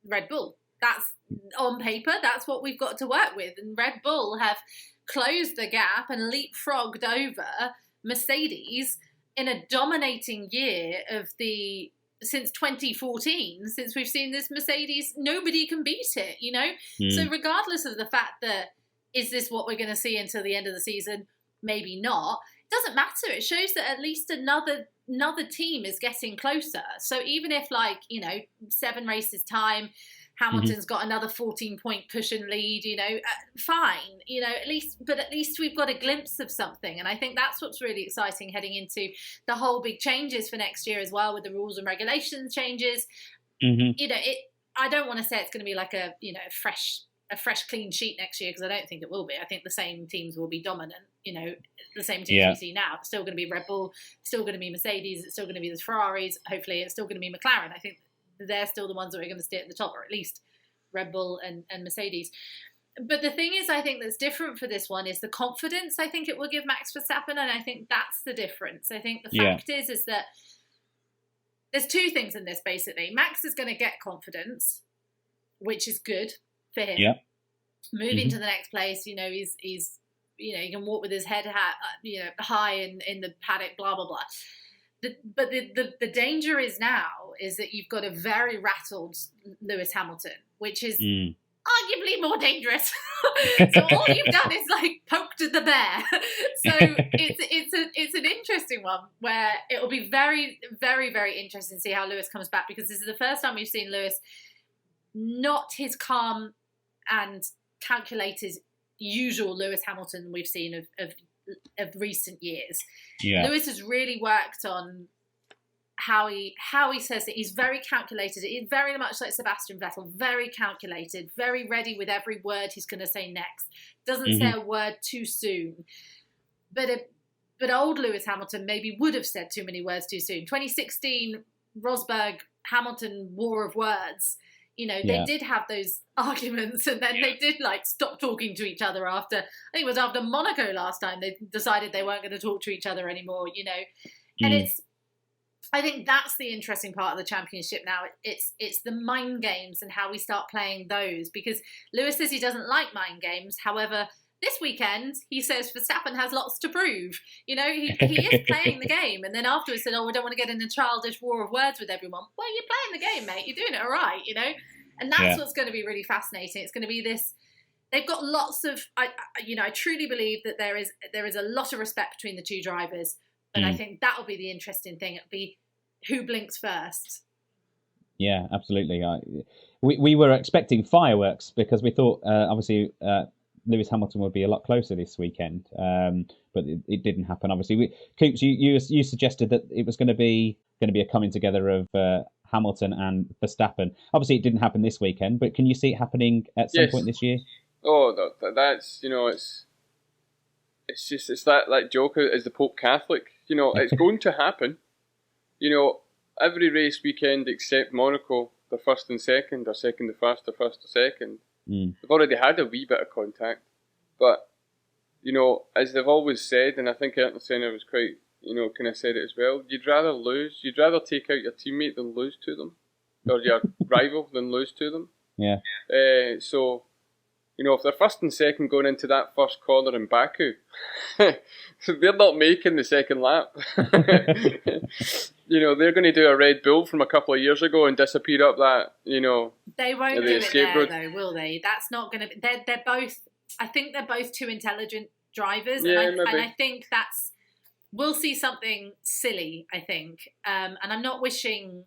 Red Bull. That's on paper. That's what we've got to work with, and Red Bull have closed the gap and leapfrogged over Mercedes in a dominating year since 2014, since we've seen this Mercedes, nobody can beat it, So regardless of the fact that, is this what we're going to see until the end of the season? Maybe not. It doesn't matter. It shows that at least another team is getting closer. So even if 7 races time, Hamilton's got another 14-point push and lead, fine, at least we've got a glimpse of something. And I think that's what's really exciting heading into the whole big changes for next year as well, with the rules and regulations changes. I don't want to say it's going to be like a fresh clean sheet next year, because I don't think it will be. I think the same teams will be dominant, the same teams we see now. It's still going to be Red Bull, it's still going to be Mercedes, it's still going to be the Ferraris, hopefully it's still going to be McLaren. I think they're still the ones that are going to stay at the top, or at least Red Bull and Mercedes. But the thing is, I think that's different for this one is the confidence I think it will give Max Verstappen, and I think that's the difference. I think the fact is that there's 2 things in this, basically. Max is going to get confidence, which is good for him. Yeah. Moving to the next place, he's he can walk with his head high in the paddock, blah, blah, blah. But the danger is that you've got a very rattled Lewis Hamilton, which is arguably more dangerous. So all you've done is poked at the bear. So it's an interesting one where it will be very, very, very interesting to see how Lewis comes back, because this is the first time we've seen Lewis not his calm and calculated usual Lewis Hamilton we've seen of recent years. Lewis has really worked on how he says it. He's very calculated. He's very much like Sebastian Vettel, very calculated, very ready with every word he's going to say next. Doesn't say a word too soon. But old Lewis Hamilton maybe would have said too many words too soon. 2016, Rosberg Hamilton war of words. You know, they did have those arguments, and then they did like stop talking to each other after, I think it was after Monaco last time, they decided they weren't going to talk to each other anymore, you know. And I think that's the interesting part of the championship now. It's the mind games and how we start playing those, because Lewis says he doesn't like mind games. However, this weekend, he says Verstappen has lots to prove. You know, he is playing the game. And then afterwards said, we don't want to get in a childish war of words with everyone. Well, you're playing the game, mate. You're doing it all right, you know. And that's what's going to be really fascinating. It's going to be this. They've got lots of, I truly believe that there is a lot of respect between the two drivers. But I think that'll be the interesting thing. It'll be who blinks first. Yeah, absolutely. We were expecting fireworks because we thought, obviously, Lewis Hamilton would be a lot closer this weekend, but it didn't happen. Obviously, Coops, you suggested that it was going to be a coming together of Hamilton and Verstappen. Obviously, it didn't happen this weekend, but can you see it happening at some point this year? Oh, that's it's that like joke as the Pope Catholic. You know, it's going to happen. You know, every race weekend except Monaco, they're first and second, or second to first, or first to second. They've already had a wee bit of contact, but you know, as they've always said, and I think 𝐼𝐚𝐧𝐬 was quite, kind of said it as well. You'd rather take out your teammate than lose to them, or your rival than lose to them. Yeah. So, if they're first and second going into that first corner in Baku, they're not making the second lap. They're going to do a Red Bull from a couple of years ago and disappear up that, They won't do it there, though, will they? That's not going to be... They're both... I think they're both too intelligent drivers. Yeah, and I think that's... We'll see something silly, I think. And I'm not wishing...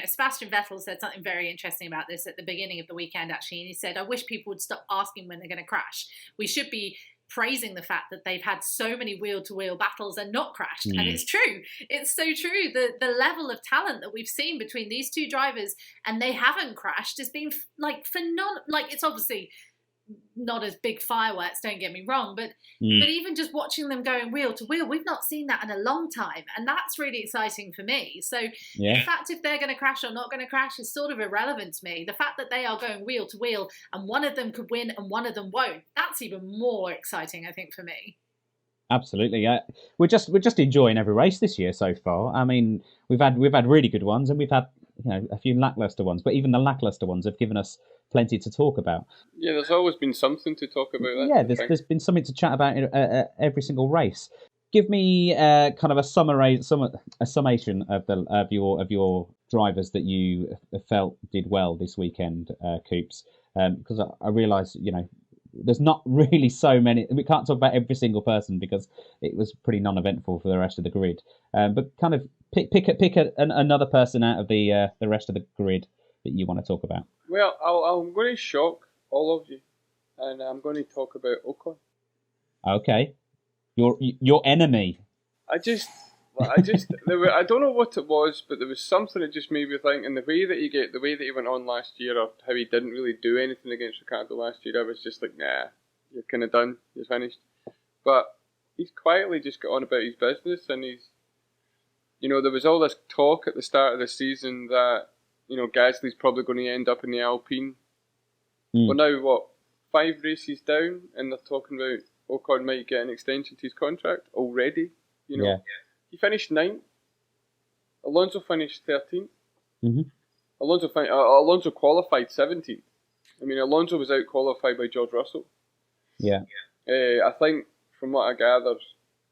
Sebastian Vettel said something very interesting about this at the beginning of the weekend, actually. And he said, I wish people would stop asking when they're going to crash. We should be praising the fact that they've had so many wheel-to-wheel battles and not crashed. And it's true. It's so true. The level of talent that we've seen between these two drivers and they haven't crashed has been like phenomenal. Like, it's obviously not as big fireworks, don't get me wrong, but even just watching them going wheel to wheel, we've not seen that in a long time, and that's really exciting for me. So the fact if they're going to crash or not going to crash is sort of irrelevant to me. The fact that they are going wheel to wheel and one of them could win and one of them won't, that's even more exciting, I think, for me. Absolutely, we're just enjoying every race this year so far. I mean, we've had really good ones, and we've had a few lackluster ones, but even the lackluster ones have given us plenty to talk about. Yeah, there's always been something to talk about. There's been something to chat about in every single race. Give me kind of a summation of your drivers that you felt did well this weekend, Coops, because I realise there's not really so many. We can't talk about every single person because it was pretty non-eventful for the rest of the grid. But kind of pick another person out of the rest of the grid that you want to talk about. Well, I'm going to shock all of you, and I'm going to talk about Ocon. Okay, your enemy. I don't know what it was, but there was something that just made me think. And the way that he went on last year, or how he didn't really do anything against Ricardo last year, I was just like, nah, you're kind of done, you're finished. But he's quietly just got on about his business, and he's, there was all this talk at the start of the season that Gasly's probably going to end up in the Alpine. Well, now 5 races down, and they're talking about Ocon might get an extension to his contract already. He finished 9th. Alonso finished 13th. Alonso qualified 17th. I mean, Alonso was out qualified by George Russell. I think from what I gathered,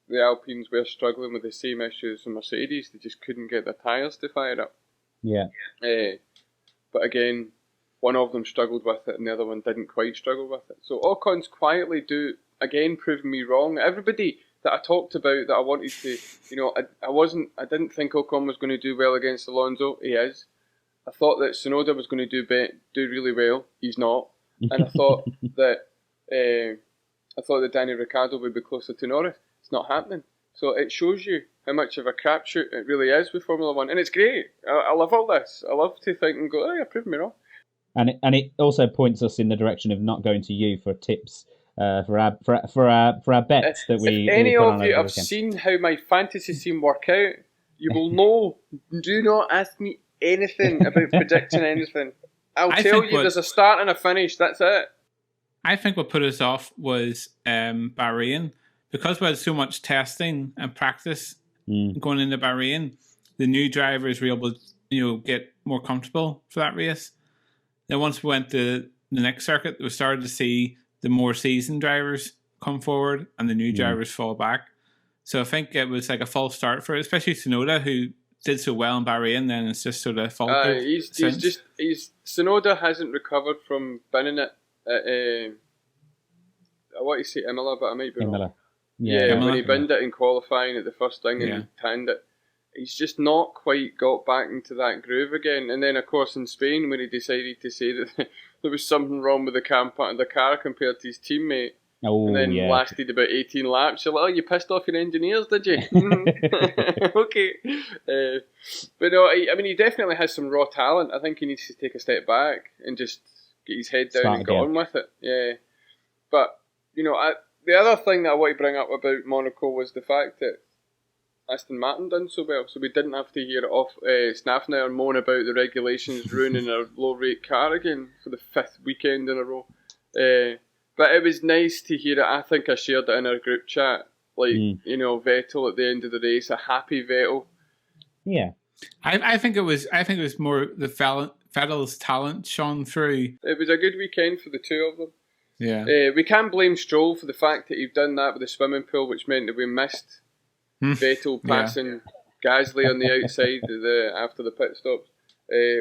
the Alpines were struggling with the same issues as Mercedes. They just couldn't get their tyres to fire up. But again, one of them struggled with it and the other one didn't quite struggle with it. So Ocon's quietly proving me wrong. Everybody that I talked about that I wanted to, I didn't think Ocon was going to do well against Alonso. He is. I thought that Tsunoda was going to do really well. He's not. And I thought that Danny Ricciardo would be closer to Norris. It's not happening. So it shows you how much of a crapshoot it really is with Formula One, and it's great. I love all this. I love to think and go, oh, yeah, prove me wrong. And it also points us in the direction of not going to you for tips for our bets that we. If any of you have seen how my fantasy team work out, you will know. Do not ask me anything about predicting anything. I'll tell you, there's a start and a finish. That's it. I think what put us off was Bahrain. Because we had so much testing and practice going into Bahrain, the new drivers were able to get more comfortable for that race. Then once we went to the next circuit, we started to see the more seasoned drivers come forward and the new drivers fall back. So I think it was like a false start for it, especially Tsunoda, who did so well in Bahrain. Then it's just sort of faltered. Tsunoda hasn't recovered from binning it at I want to say Imola, but I might be wrong. Yeah, when he binned it in qualifying at the first thing and tanned it, he's just not quite got back into that groove again. And then, of course, in Spain, when he decided to say that there was something wrong with the car compared to his teammate, and then lasted about 18 laps, you're like, oh, you pissed off your engineers, did you? Okay. But no, I mean, he definitely has some raw talent. I think he needs to take a step back and just get his head down and get on with it. Yeah. But, the other thing that I want to bring up about Monaco was the fact that Aston Martin done so well, so we didn't have to hear off Snaffner and moan about the regulations ruining our low-rate car again for the 5th weekend in a row. But it was nice to hear it. I think I shared it in our group chat. Vettel at the end of the race, a happy Vettel. Yeah, I think it was more the Vettel's talent shone through. It was a good weekend for the two of them. Yeah, we can't blame Stroll for the fact that he'd done that with the swimming pool, which meant that we missed Vettel passing Gasly on the outside after the pit stops,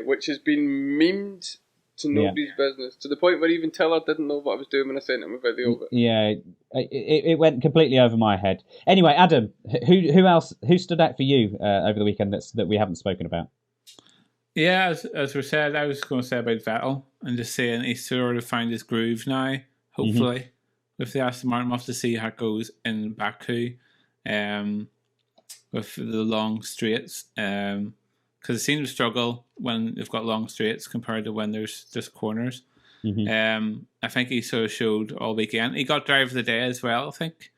which has been memed to nobody's business, to the point where even Tiller didn't know what I was doing when I sent him a video of it. Yeah, it went completely over my head. Anyway, Adam, who stood out for you over the weekend that we haven't spoken about? Yeah, as we said, I was going to say about Vettel and just saying he sort of found his groove now, hopefully, with the Aston Martin. We'll have to see how it goes in Baku with the long straights. Because it seems to struggle when they've got long straights compared to when there's just corners. I think he sort of showed all weekend. He got driver of the day as well, I think,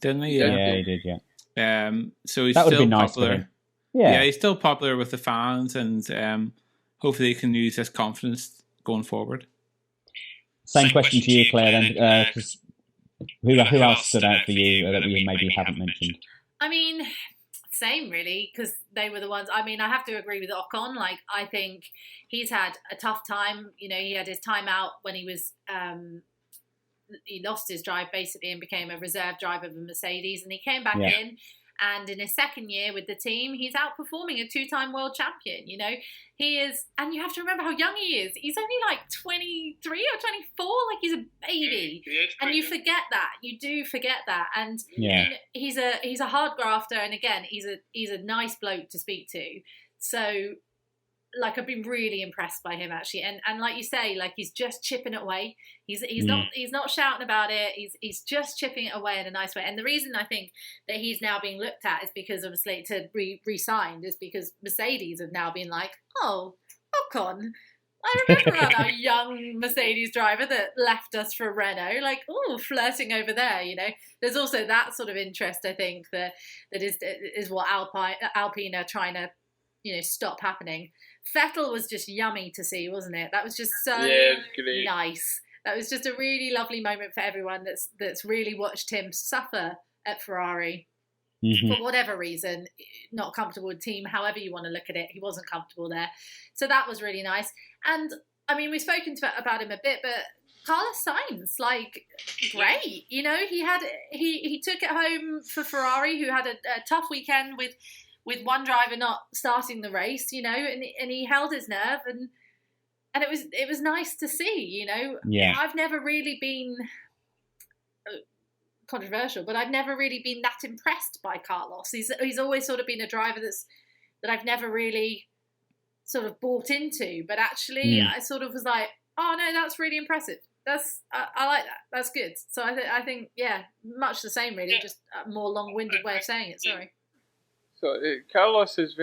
didn't he? Yeah, he did. Yeah. So he's that would still be nice popular. For him. Yeah, he's still popular with the fans, and hopefully he can use this confidence going forward. Same question to you, Claire. Then, who else stood out for you that we maybe haven't mentioned? I mean, same really, because they were the ones. I mean, I have to agree with Ocon. Like, I think he's had a tough time. He had his time out when he was he lost his drive basically and became a reserve driver of a Mercedes, and he came back in. And in his second year with the team, he's outperforming a 2-time world champion. He is, and you have to remember how young he is. He's only like 23 or 24, like he's a baby. And you forget that. You do forget that. And he's a hard grafter, and again, he's a nice bloke to speak to. So, like, I've been really impressed by him actually, and like you say, like, he's just chipping it away. He's not shouting about it. He's just chipping it away in a nice way. And the reason I think that he's now being looked at is because obviously to re-signed is because Mercedes have now been like, oh, Ocon, I remember about our young Mercedes driver that left us for Renault, like, oh, flirting over there. There's also that sort of interest, I think, that is what Alpine are trying to stop happening. Vettel was just yummy to see, wasn't it? That was just so nice. That was just a really lovely moment for everyone that's really watched him suffer at Ferrari for whatever reason, not comfortable with team, however you want to look at it. He wasn't comfortable there. So that was really nice. And, I mean, we've spoken about him a bit, but Carlos Sainz, like, great. He took it home for Ferrari, who had a tough weekend with one driver not starting the race, and he held his nerve, and it was nice to see, Yeah. I've never really been controversial, but I've never really been that impressed by Carlos. He's always sort of been a driver that I've never really sort of bought into, but actually I sort of was like, oh no, that's really impressive. I like that. That's good. So I think much the same really, just a more long-winded way of saying it. Sorry. So Carlos is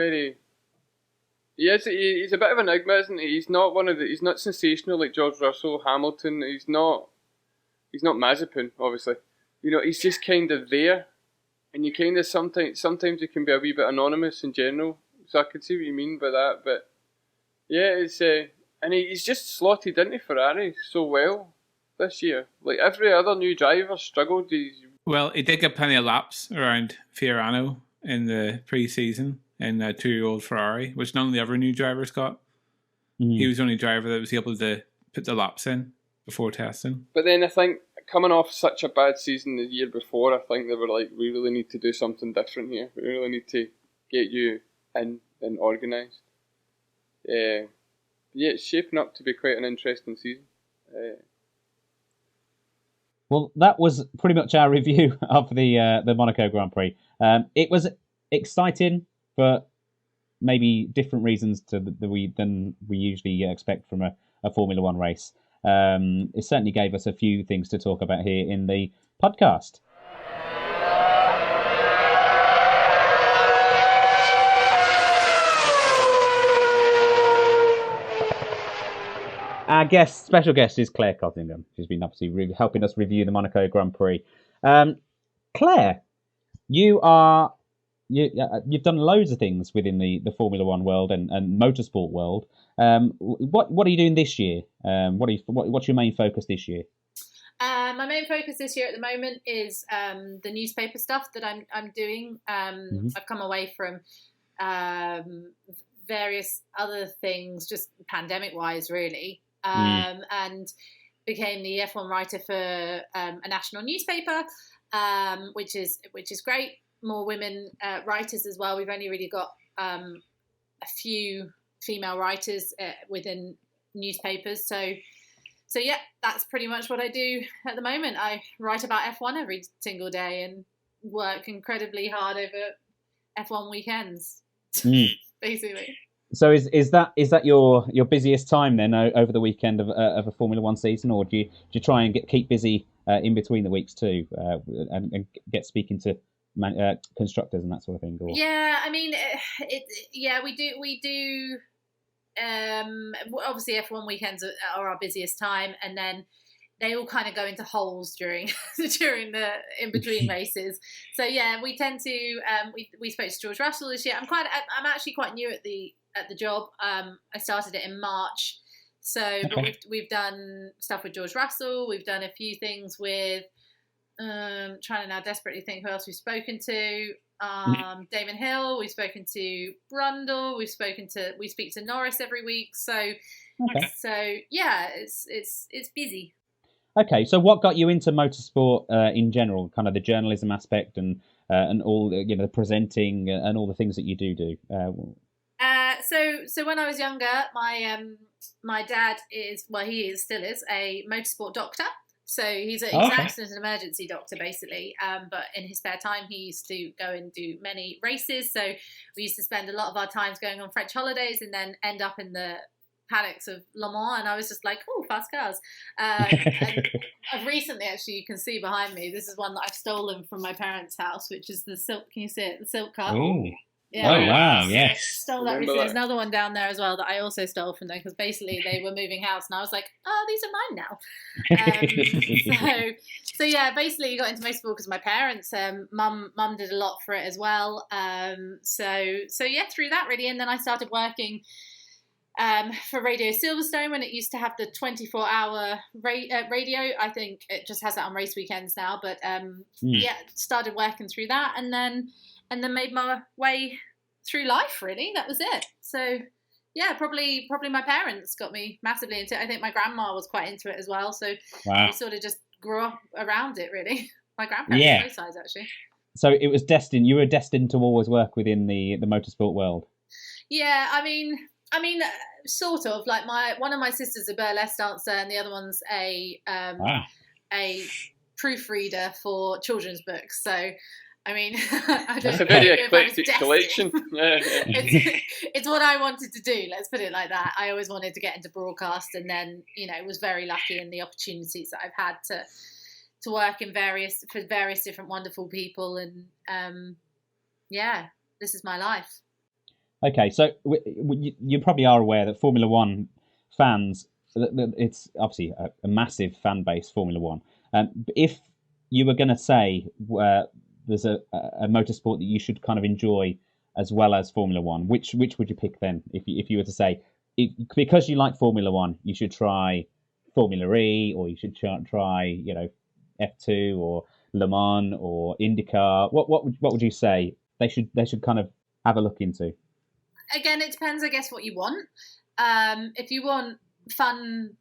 he's a bit of an enigma, isn't he? He's not he's not sensational like George Russell, Hamilton. He's not Mazepin, obviously. He's just kind of there, and you kind of sometimes he can be a wee bit anonymous in general. So I can see what you mean by that, but Yeah, it's and he's just slotted into Ferrari so well this year. Like every other new driver struggled. Well, he did get plenty of laps around Fiorano in the pre-season in a 2-year-old Ferrari, which none of the other new drivers got. He was the only driver that was able to put the laps in before testing. But then I think coming off such a bad season the year before, I think they were like, we really need to do something different here. We really need to get you in and organised. Yeah, it's shaping up to be quite an interesting season. Well, that was pretty much our review of the Monaco Grand Prix. It was exciting for maybe different reasons than we usually expect from a Formula One race. It certainly gave us a few things to talk about here in the podcast. Our special guest is Claire Cottingham. She's been obviously helping us review the Monaco Grand Prix. Claire, you've done loads of things within the Formula One world and motorsport world. What are you doing this year? What's your main focus this year? My main focus this year at the moment is the newspaper stuff that I'm doing. I've come away from various other things, just pandemic-wise, really, and became the F1 writer for a national newspaper, which is great. More women writers as well. We've only really got a few female writers within newspapers. So yeah, that's pretty much what I do at the moment. I write about F1 every single day and work incredibly hard over F1 weekends, basically. So is that your busiest time then over the weekend of a Formula One season, or do you try and keep busy in between the weeks too, and get speaking to constructors and that sort of thing? Or? Yeah, I mean, we do. Obviously, F1 weekends are our busiest time, and then they all kind of go into holes during the in between races. So yeah, we tend to. We spoke to George Russell this year. I'm actually quite new at the job. I started it in March. So, okay. But we've done stuff with George Russell. We've done a few things with. Trying to now desperately think who else we've spoken to. Damon Hill. We've spoken to Brundle. We speak to Norris every week. So yeah, it's busy. Okay, so what got you into motorsport in general? Kind of the journalism aspect and all the presenting and all the things that you do. So when I was younger, my dad still is a motorsport doctor. So he's an accident and emergency doctor, basically. But in his spare time, he used to go and do many races. So we used to spend a lot of our times going on French holidays and then end up in the paddocks of Le Mans. And I was just like, oh, fast cars. And I've recently, actually, you can see behind me, this is one that I've stolen from my parents' house, which is the silk, can you see it? The silk car. Ooh. Yeah. Oh, wow, yes. Stole that recently. There's another one down there as well that I also stole from them because basically they were moving house and I was like, oh, these are mine now. So yeah, basically got into motorsport because my parents, mum did a lot for it as well. So yeah, through that really. And then I started working for Radio Silverstone when it used to have the 24-hour radio. I think it just has that on race weekends now. But yeah, started working through that and then made my way through life, really. That was it. So, yeah, probably my parents got me massively into it. I think my grandma was quite into it as well. So we sort of just grew up around it, really. My grandparents were both sides, actually. So it was destined. You were destined to always work within the motorsport world. Yeah, I mean, sort of. Like one of my sisters is a burlesque dancer, and the other one's a proofreader for children's books. So. I mean, it's a very eclectic collection. It's what I wanted to do. Let's put it like that. I always wanted to get into broadcast, and then was very lucky in the opportunities that I've had to work in various different wonderful people, and yeah, this is my life. Okay, so you probably are aware that Formula One fans, it's obviously a massive fan base. Formula One. If you were going to say there's a motorsport that you should kind of enjoy as well as Formula One, which would you pick then? If you were to say, because you like Formula One, you should try Formula E, or you should try F2 or Le Mans or IndyCar. What would you say they should kind of have a look into? Again, it depends, I guess, what you want. If you want fun,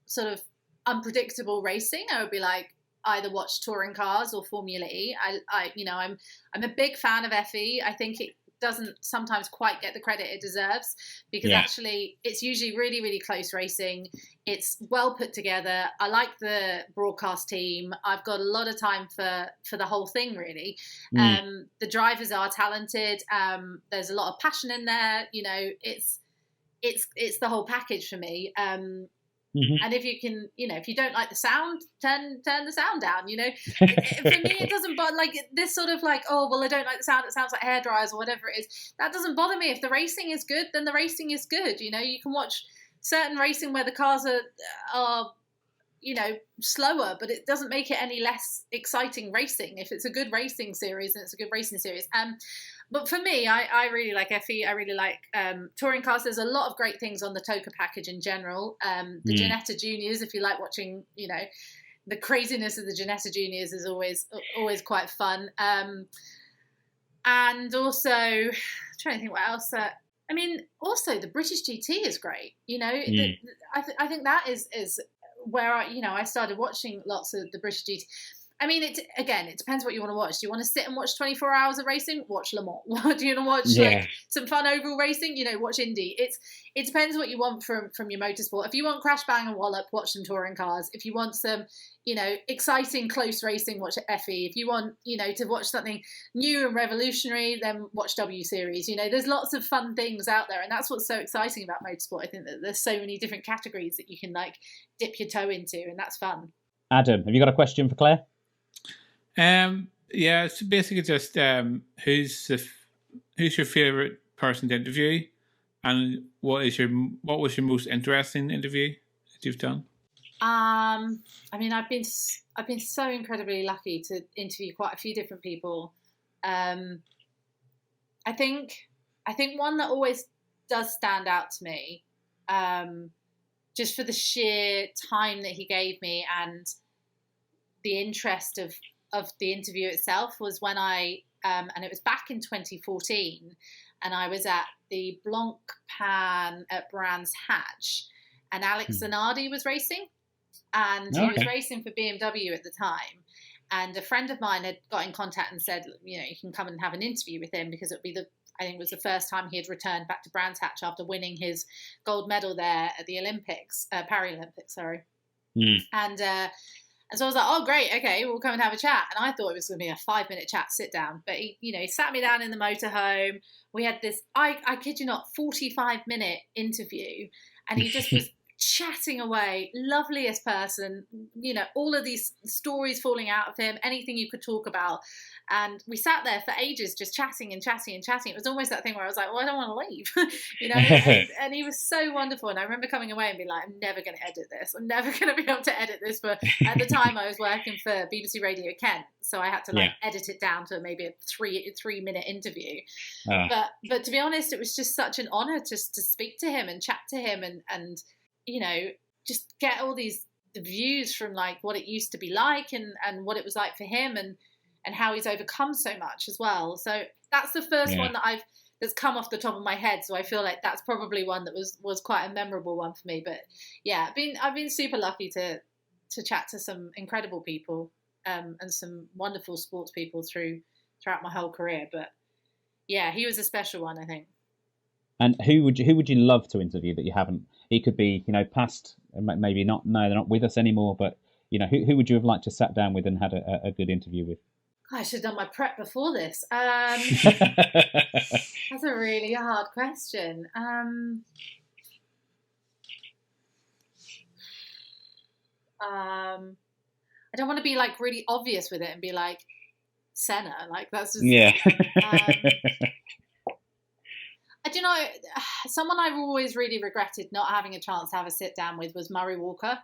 sort of unpredictable racing, I would be like, either watch touring cars or Formula E. I'm a big fan of FE. I think it doesn't sometimes quite get the credit it deserves, because actually it's usually really, really close racing. It's well put together. I like the broadcast team. I've got a lot of time for the whole thing, really. The drivers are talented. There's a lot of passion in there. It's the whole package for me. And if you can, if you don't like the sound, turn the sound down. For me, it doesn't bother, like this sort of like, oh, well, I don't like the sound, it sounds like hair dryers or whatever it is. That doesn't bother me. If the racing is good, then the racing is good. You can watch certain racing where the cars are slower, but it doesn't make it any less exciting racing. If it's a good racing series, then it's a good racing series. But for me, I really like FE. I really like touring cars. There's a lot of great things on the TOCA package in general. The Ginetta Juniors, if you like watching, the craziness of the Ginetta Juniors is always quite fun. And also, I'm trying to think what else. Also the British GT is great. I think that is where I started watching lots of the British GT. It depends what you want to watch. Do you want to sit and watch 24 hours of racing? Watch Le Mans. Do you want to watch some fun oval racing? Watch Indy. It depends what you want from your motorsport. If you want crash, bang and wallop, watch some touring cars. If you want some, exciting close racing, watch FE. If you want, to watch something new and revolutionary, then watch W Series. There's lots of fun things out there, and that's what's so exciting about motorsport. I think that there's so many different categories that you can dip your toe into, and that's fun. Adam, have you got a question for Claire? It's basically just who's your favourite person to interview, and what was your most interesting interview that you've done? I've been so incredibly lucky to interview quite a few different people. I think one that always does stand out to me, just for the sheer time that he gave me and the interest of the interview itself, was when and it was back in 2014, and I was at the Blanc Pan at Brands Hatch, and Alex Zanardi was racing, and he was racing for BMW at the time, and a friend of mine had got in contact and said, you can come and have an interview with him, because I think it was the first time he had returned back to Brands Hatch after winning his gold medal there at the Olympics, Paralympics, sorry. And so I was like, oh, great, okay, we'll come and have a chat. And I thought it was going to be a 5-minute chat, sit down. But he sat me down in the motorhome. We had this, I kid you not, 45-minute interview. And he just was chatting away, loveliest person, all of these stories falling out of him, anything you could talk about. And we sat there for ages just chatting and chatting and chatting. It was almost that thing where I was like, well, I don't want to leave, and he was so wonderful. And I remember coming away and being like, I'm never going to edit this. I'm never going to be able to edit this. But at the time I was working for BBC Radio Kent, so I had to edit it down to maybe a three-minute interview. But to be honest, it was just such an honor just to speak to him and chat to him and just get all the views from what it used to be like and what it was like for him and how he's overcome so much as well. So that's the first one that's come off the top of my head. So I feel like that's probably one that was quite a memorable one for me. But yeah, I've been super lucky to chat to some incredible people and some wonderful sports people throughout my whole career. But yeah, he was a special one, I think. And who would you love to interview that you haven't? He could be, past, maybe not. No, they're not with us anymore. But who would you have liked to sat down with and had a good interview with? I should have done my prep before this. That's a really hard question. I don't want to be really obvious with it and be like Senna. That's just someone I've always really regretted not having a chance to have a sit down with was Murray Walker.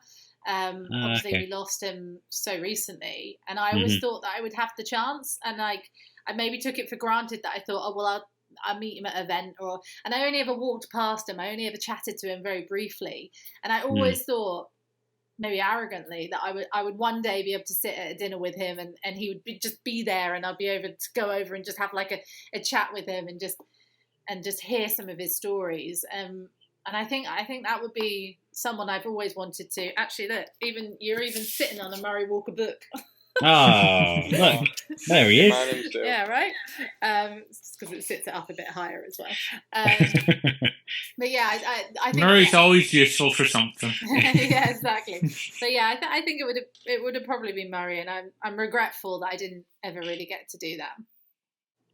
Obviously we lost him so recently, and I always thought that I would have the chance, and I maybe took it for granted that I thought, oh well, I meet him at an event, and I only ever walked past him. I only ever chatted to him very briefly, and I always thought, maybe arrogantly, that I would one day be able to sit at a dinner with him, and he would just be there, and I'd be able to go over and just have like a chat with him and just hear some of his stories. And I think that would be someone I've always wanted to. Actually, look, you're even sitting on a Murray Walker book. Oh, look, there he is. Yeah, right. Because it sits it up a bit higher as well. But yeah, I think Murray's always useful for something. Yeah, exactly. But yeah, I think it would have probably been Murray, and I'm regretful that I didn't ever really get to do that.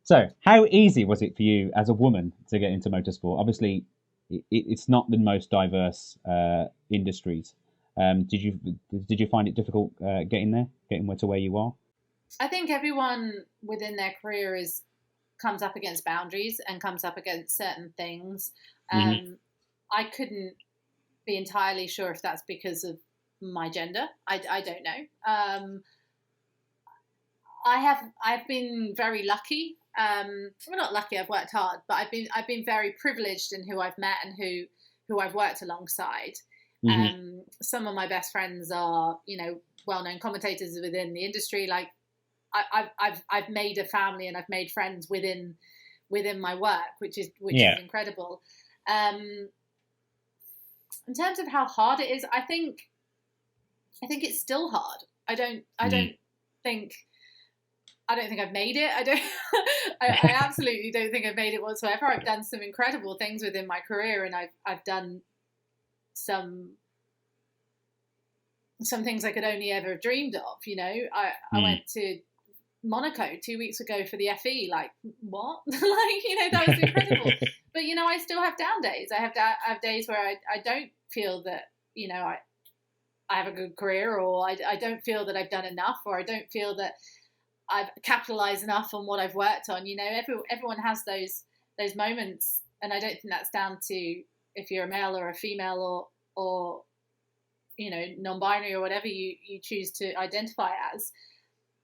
So, how easy was it for you as a woman to get into motorsport? Obviously, it's not the most diverse industries. Did you find it difficult getting to where you are? I think everyone within their career comes up against boundaries and comes up against certain things. I couldn't be entirely sure if that's because of my gender. I don't know. I've been very lucky. Well, not lucky. I've worked hard, but I've been very privileged in who I've met and who I've worked alongside. Some of my best friends are, well-known commentators within the industry. Like I've made a family and I've made friends within my work, which is incredible. In terms of how hard it is, I think it's still hard. I don't think I've made it. I absolutely don't think I've made it whatsoever. I've done some incredible things within my career, and I've done some things I could only ever have dreamed of. I went to Monaco 2 weeks ago for the FE. Like, what? That was incredible. But I still have down days. I have days where I don't feel that I have a good career, or I don't feel that I've done enough, or I don't feel that I've capitalized enough on what I've worked on. Everyone has those moments, and I don't think that's down to if you're a male or a female or non-binary or whatever you choose to identify as.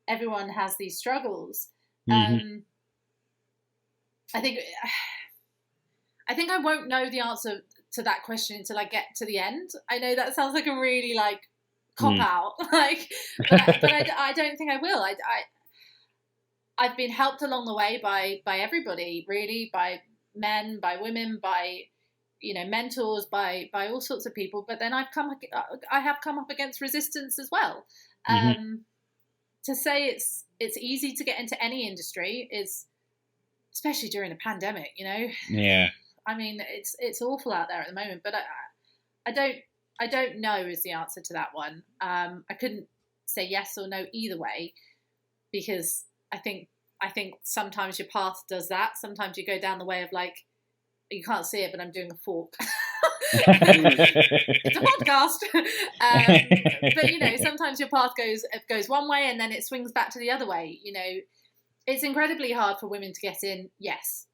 Everyone has these struggles. I think I won't know the answer to that question until I get to the end. I know that sounds like a really cop out, but I don't think I will. I've been helped along the way by everybody, really, by men, by women, by mentors, by all sorts of people. But then I have come up against resistance as well. To say it's easy to get into any industry is, especially during a pandemic, Yeah. I mean, it's awful out there at the moment. But I don't know is the answer to that one. I couldn't say yes or no either way, because I think sometimes your path does that. Sometimes you go down the way of you can't see it, but I'm doing a fork. It's a podcast. But sometimes your path goes one way and then it swings back to the other way. It's incredibly hard for women to get in. Yes,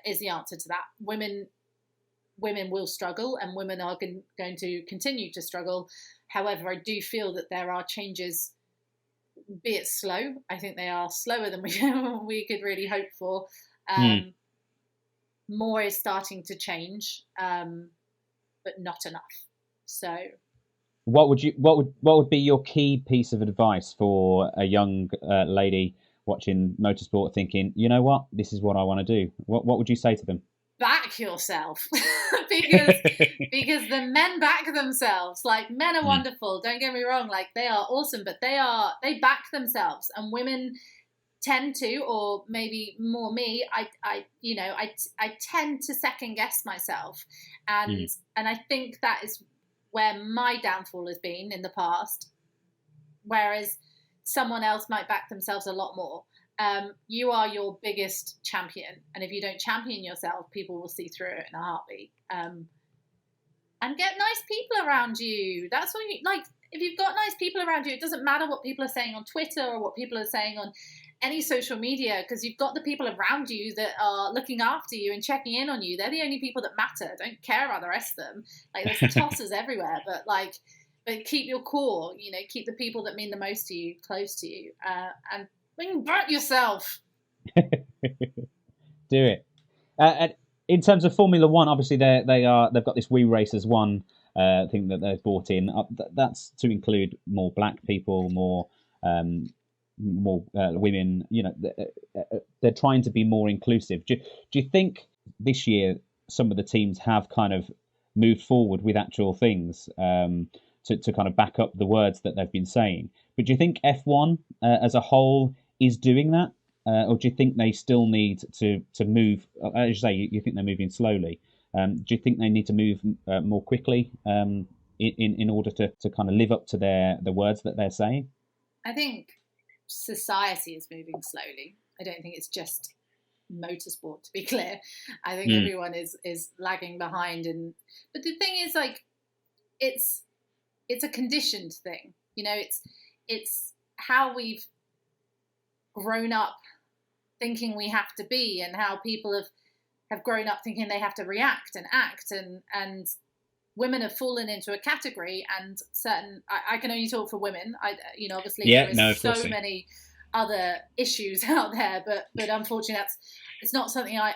is the answer to that. Women will struggle, and women are going to continue to struggle. However, I do feel that there are changes, be it slow. I think they are slower than we could really hope for. More is starting to change, but not enough. So, what would be your key piece of advice for a young lady watching motorsport, thinking, you know what, this is what I want to do? What would you say to them? Back yourself, because the men back themselves. Men are wonderful. Don't get me wrong. They are awesome, but they back themselves, and women tend to, or maybe more me, I tend to second guess myself, and I think that is where my downfall has been in the past, whereas someone else might back themselves a lot more. You are your biggest champion, and if you don't champion yourself, people will see through it in a heartbeat. And get nice people around you. That's what if you've got nice people around you, it doesn't matter what people are saying on Twitter or what people are saying on any social media, because you've got the people around you that are looking after you and checking in on you. They're the only people that matter. Don't care about the rest of them. There's tossers everywhere, but keep your core. Keep the people that mean the most to you close to you, and back yourself. Do it. And in terms of Formula One, obviously they've got this We Racers One thing that they've brought in. That's to include more black people, more women. You know, they're trying to be more inclusive. Do you think this year some of the teams have kind of moved forward with actual things to kind of back up the words that they've been saying? But do you think F1 as a whole is doing that? Or do you think they still need to move? As you say, you think they're moving slowly. Do you think they need to move more quickly in order to kind of live up to the words that they're saying? I think society is moving slowly. I don't think it's just motorsport, to be clear. I think everyone is lagging behind. But the thing is, like, it's a conditioned thing. You know, it's how we've grown up thinking we have to be, and how people have grown up thinking they have to react and act, and women have fallen into a category, and certain I can only talk for women. Obviously there is so many other issues out there, but unfortunately it's not something I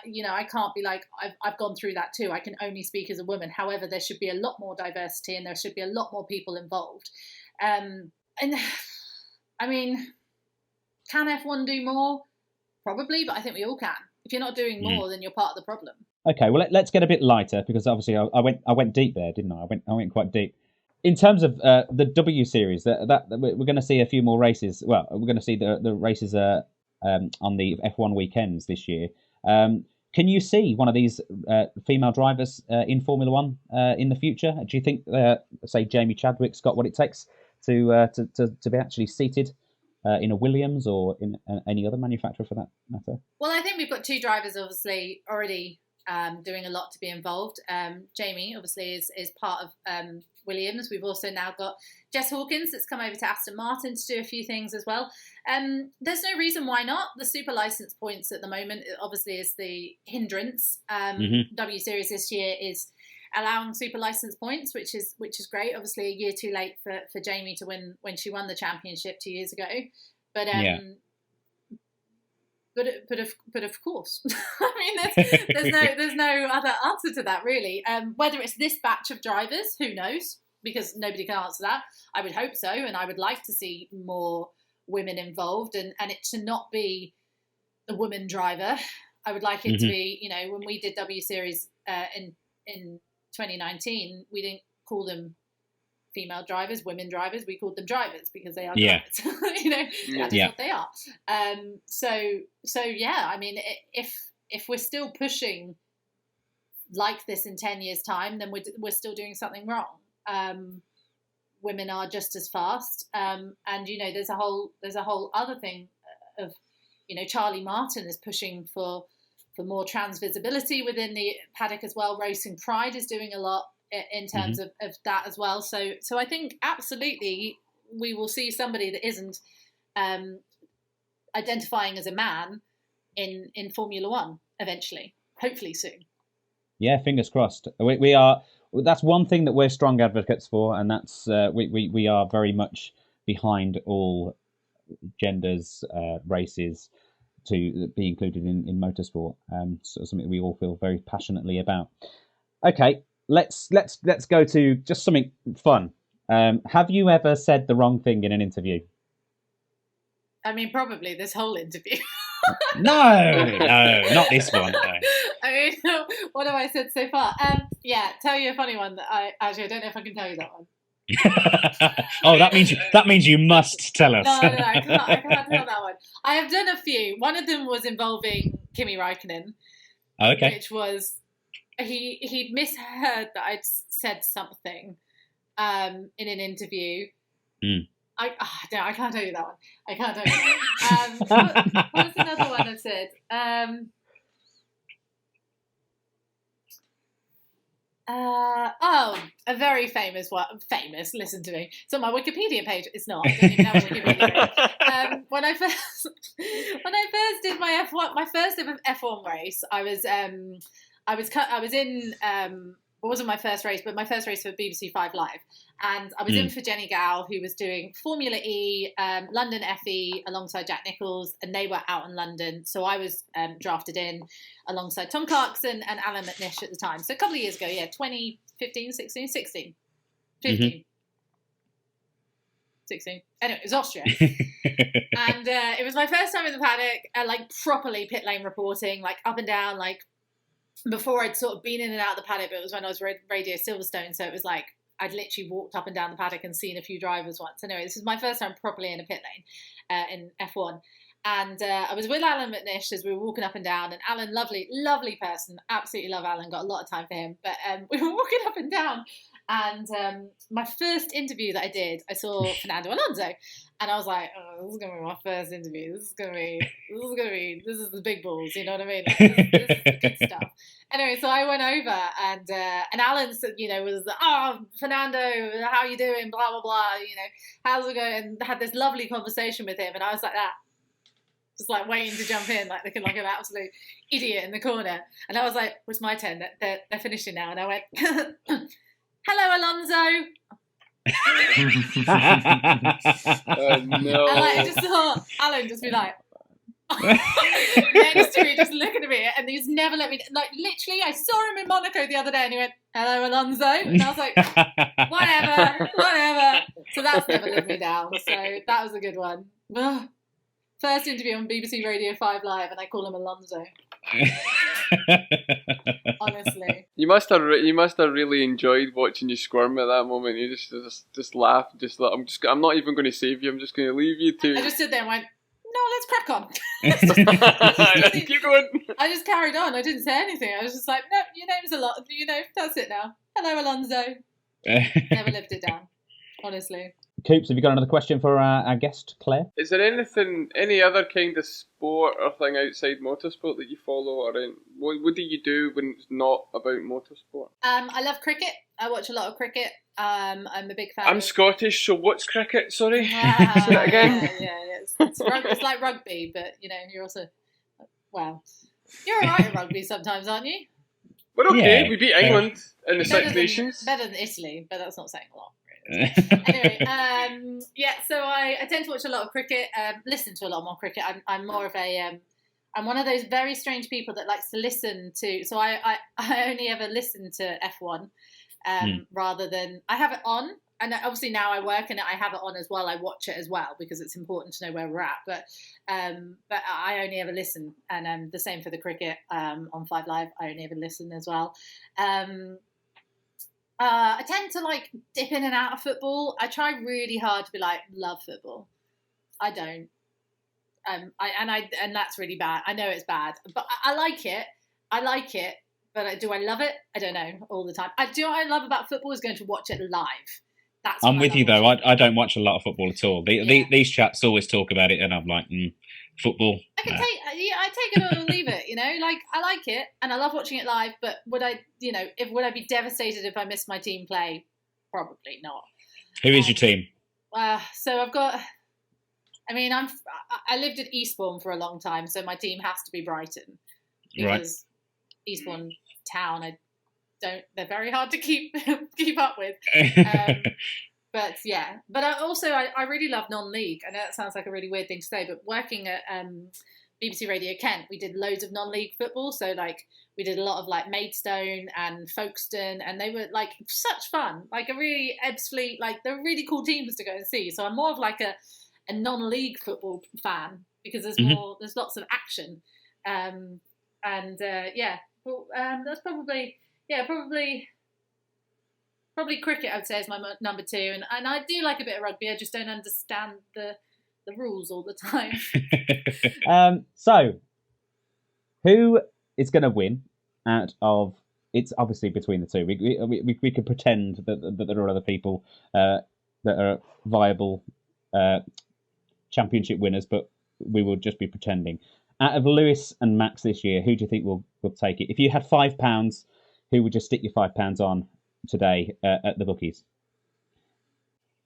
can't be like, I've gone through that too. I can only speak as a woman. However, there should be a lot more diversity, and there should be a lot more people involved. And I mean, can F1 do more? Probably, but I think we all can. If you're not doing more, then you're part of the problem. Okay, well, let's get a bit lighter, because obviously I went deep there, didn't I? I went quite deep. In terms of the W Series, that we're going to see a few more races. Well, we're going to see the races on the F1 weekends this year. Can you see one of these female drivers in Formula One in the future? Do you think, say, Jamie Chadwick's got what it takes to be actually seated in a Williams or in any other manufacturer for that matter? Well, I think we've got two drivers obviously already doing a lot to be involved. Jamie obviously is part of Williams. We've also now got Jess Hawkins that's come over to Aston Martin to do a few things as well. There's no reason why not. The super license points at the moment obviously is the hindrance. W Series this year is allowing super license points, which is great. Obviously, a year too late for Jamie to win when she won the championship 2 years ago. But but of course, I mean, there's no other answer to that really. Whether it's this batch of drivers, who knows? Because nobody can answer that. I would hope so, and I would like to see more women involved, and it to not be the woman driver. I would like it to be, when we did W Series in 2019, we didn't call them female drivers, women drivers. We called them drivers because they are drivers. That's what they are. So yeah, I mean, if we're still pushing like this in 10 years' time, then we're still doing something wrong. Women are just as fast, and there's a whole other thing of, Charlie Martin is pushing for more trans visibility within the paddock as well. Racing Pride is doing a lot in terms of that as well. So I think absolutely we will see somebody that isn't identifying as a man in Formula One eventually, hopefully soon. Yeah, fingers crossed. We are. That's one thing that we're strong advocates for, and that's we are very much behind all genders, races, to be included in motorsport. So something we all feel very passionately about. Okay, let's go to just something fun. Have you ever said the wrong thing in an interview? I mean, probably this whole interview. No, not this one. No. I mean, what have I said so far? Tell you a funny one that I don't know if I can tell you that one. Oh, that means you must tell us. No, I can't tell that one. I have done a few. One of them was involving 𝐃𝐫𝐢𝐯𝐳. Oh, okay. Which was he'd misheard that I'd said something in an interview. I can't tell you that one. I can't tell you that one. What's another one I've said? A very famous one. Famous, listen to me. It's on my Wikipedia page. It's not. I don't even have a Wikipedia page. When I first did my first ever F1 race, I was in it wasn't my first race, but my first race for BBC 5 Live. And I was in for Jenny Gow, who was doing Formula E, London FE alongside Jack Nicholls, and they were out in London. So I was drafted in alongside Tom Clarkson and Alan McNish at the time. So a couple of years ago, 2015, 16, 16, 15. 16. Anyway, it was Austria. And it was my first time in the paddock, like properly pit lane reporting, like up and down, like before I'd sort of been in and out of the paddock, but it was when I was Radio Silverstone, so it was like I'd literally walked up and down the paddock and seen a few drivers once. Anyway, this is my first time properly in a pit lane in F1. And I was with Alan McNish as we were walking up and down, and Alan, lovely, lovely person, absolutely love Alan, got a lot of time for him, but we were walking up and down, and my first interview that I did, I saw Fernando Alonso, and I was like, oh, this is going to be my first interview, this is the big balls, you know what I mean? Like, this is the good stuff. Anyway, so I went over, and Alan, was, oh, Fernando, how you doing, blah, blah, blah, how's it going, and had this lovely conversation with him, and I was like that, just like waiting to jump in, like looking like an absolute idiot in the corner. And I was like, "What's my turn? They're finishing now." And I went, "Hello, Alonso." Oh no! And I just saw Alan just be like next to me, just looking at me, and he's never let me. Like literally, I saw him in Monaco the other day, and he went, "Hello, Alonso," and I was like, "Whatever." So that's never let me down. So that was a good one. First interview on BBC Radio 5 Live, and I call him Alonso. Honestly, you must have really enjoyed watching you squirm at that moment. You just laugh, just like I'm not even going to save you. I'm just going to leave you to. I just stood there and went, "No, let's crack on." Keep going. I just carried on. I didn't say anything. I was just like, "No, your name's a lot. That's it now. Hello, Alonso." Never lived it down. Honestly. Coops, have you got another question for our guest, Claire? Is there any other kind of sport or thing outside motorsport that you follow, or what do you do when it's not about motorsport? I love cricket. I watch a lot of cricket. I'm a big fan. I'm Scottish, so what's cricket? Sorry, say that again. Yeah. It's like rugby, but you're also you're alright at rugby sometimes, aren't you? We're okay. We beat England in the Six Nations. Better than Italy, but that's not saying a lot. Anyway, so I tend to watch a lot of cricket, listen to a lot more cricket. I'm more of a I'm one of those very strange people that likes to listen to, so I only ever listen to F1 rather than, I have it on, and obviously now I work in it, I have it on as well, I watch it as well because it's important to know where we're at, but I only ever listen, and the same for the cricket on 5 Live, I only ever listen as well. I tend to dip in and out of football. I try really hard to be love football. I don't. And that's really bad. I know it's bad, but I like it. But do I love it? I don't know all the time. What I love about football is going to watch it live. I'm with you though. I don't watch a lot of football at all. These chaps always talk about it, and I'm like, football. I take it or leave it. I like it, and I love watching it live. But would I be devastated if I missed my team play? Probably not. Who is your team? So I've got. I lived at Eastbourne for a long time, so my team has to be Brighton because Eastbourne town. They're very hard to keep up with. But I really love non-league. I know that sounds like a really weird thing to say, but working at BBC Radio Kent, we did loads of non-league football. So we did a lot of Maidstone and Folkestone, and they were such fun. A really Ebbsfleet, they're really cool teams to go and see. So I'm more of a non-league football fan because there's there's lots of action. That's probably. Yeah, probably cricket, I would say, is my number 2. And I do like a bit of rugby. I just don't understand the rules all the time. So, who is going to win out of... It's obviously between the two. We could pretend that there are other people that are viable championship winners, but we will just be pretending. Out of Lewis and Max this year, who do you think will take it? If you had £5... who would just stick your £5 on today at the bookies?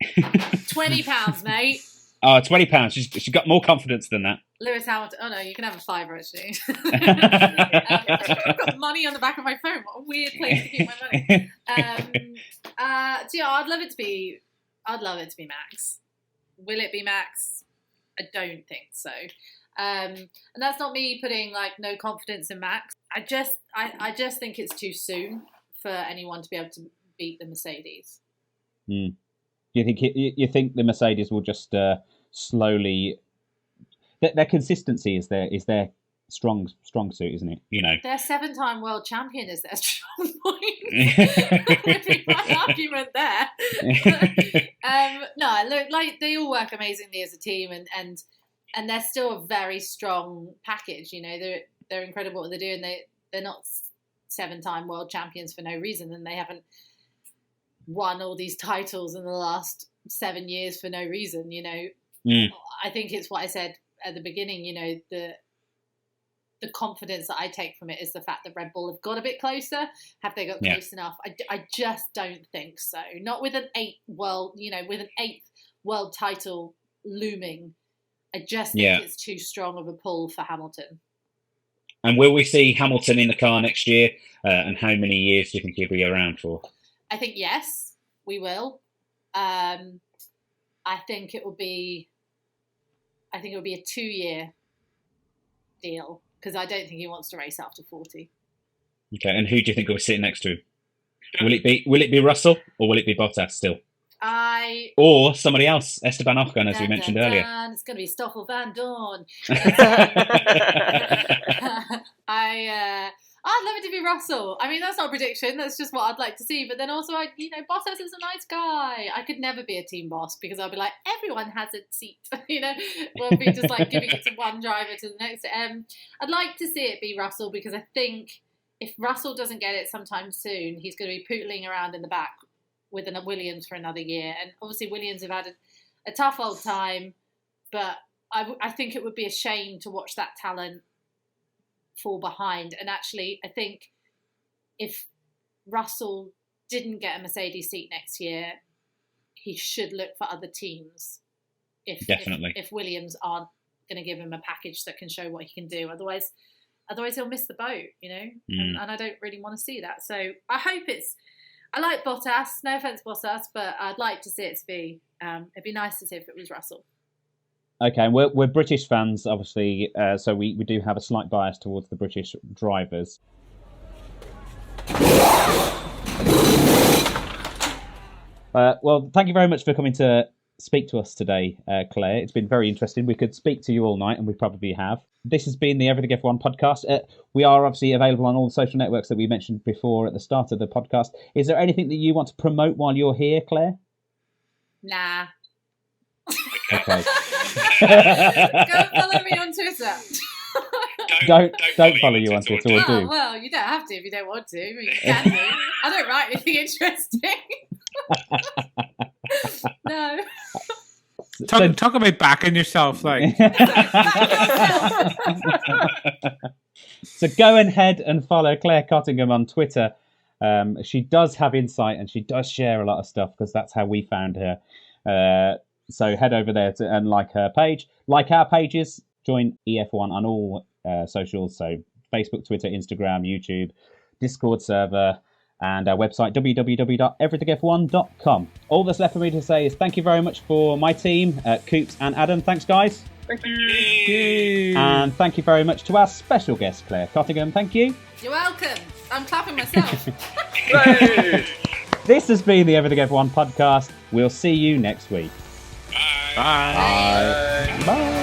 £20, mate. Oh, £20. She's got more confidence than that. Lewis Hamilton. Oh no, you can have a fiver actually. I've got money on the back of my phone. What a weird place to keep my money. So yeah, I'd love it to be Max. Will it be Max? I don't think so. And that's not me putting like no confidence in Max. I just think it's too soon for anyone to be able to beat the Mercedes. Do you think the Mercedes will just slowly? Their consistency is their strong suit, isn't it? You know, their 7-time world champion is their strong point. Would be my argument there. No, look, like they all work amazingly as a team, and they're still a very strong package. You know, they're incredible at what they do, and they're not 7-time world champions for no reason, and they haven't won all these titles in the last 7 years for no reason. You know, I think it's what I said at the beginning. You know, the confidence that I take from it is the fact that Red Bull have got a bit closer. Have they got close enough? I just don't think so. Not with an 8th world title looming. I just think it's too strong of a pull for Hamilton. And will we see Hamilton in the car next year? And how many years do you think he'll be around for? I think yes, we will. I think it will be a 2-year deal because I don't think he wants to race after 40. Okay, and who do you think will be sitting next to him? Will it be Russell or will it be Bottas still? Or somebody else, Esteban Ocon, as we mentioned earlier. It's going to be Stoffel Van Dorn. I'd love it to be Russell. I mean, that's not a prediction. That's just what I'd like to see. But then also, Bottas is a nice guy. I could never be a team boss because I'd be like, everyone has a seat. We'll be just like giving it to one driver to the next. I'd like to see it be Russell because I think if Russell doesn't get it sometime soon, he's going to be pootling around in the back with a Williams for another year. And obviously Williams have had a tough old time, but I think it would be a shame to watch that talent fall behind. And actually, I think if Russell didn't get a Mercedes seat next year, he should look for other teams. Definitely. If Williams aren't going to give him a package that can show what he can do. Otherwise he'll miss the boat, and I don't really want to see that. So I hope I like Bottas, no offence Bottas, but I'd like to see it to be, it'd be nice to see if it was Russell. Okay, we're British fans, obviously, so we do have a slight bias towards the British drivers. Well, thank you very much for coming to speak to us today, Claire. It's been very interesting. We could speak to you all night, and we probably have. This has been the Everything F1 podcast. We are obviously available on all the social networks that we mentioned before at the start of the podcast. Is there anything that you want to promote while you're here, Claire? Nah. Okay. Go and follow me on Twitter. Don't follow you on Twitter, or do? Well, you don't have to if you don't want to. But you can do. I don't write anything interesting. No. Talk about backing yourself, like. So go ahead and follow Claire Cottingham on Twitter. She does have insight and she does share a lot of stuff because that's how we found her. So head over there and like her page. Like our pages, join EF1 on all socials. So Facebook, Twitter, Instagram, YouTube, Discord server, and our website, www.everythingf1.com. All that's left for me to say is thank you very much for my team, Coops and Adam. Thanks, guys. Thank you. And thank you very much to our special guest, Claire Cottingham. Thank you. You're welcome. I'm clapping myself. This has been the Everything F1 podcast. We'll see you next week. Bye. Bye. Bye.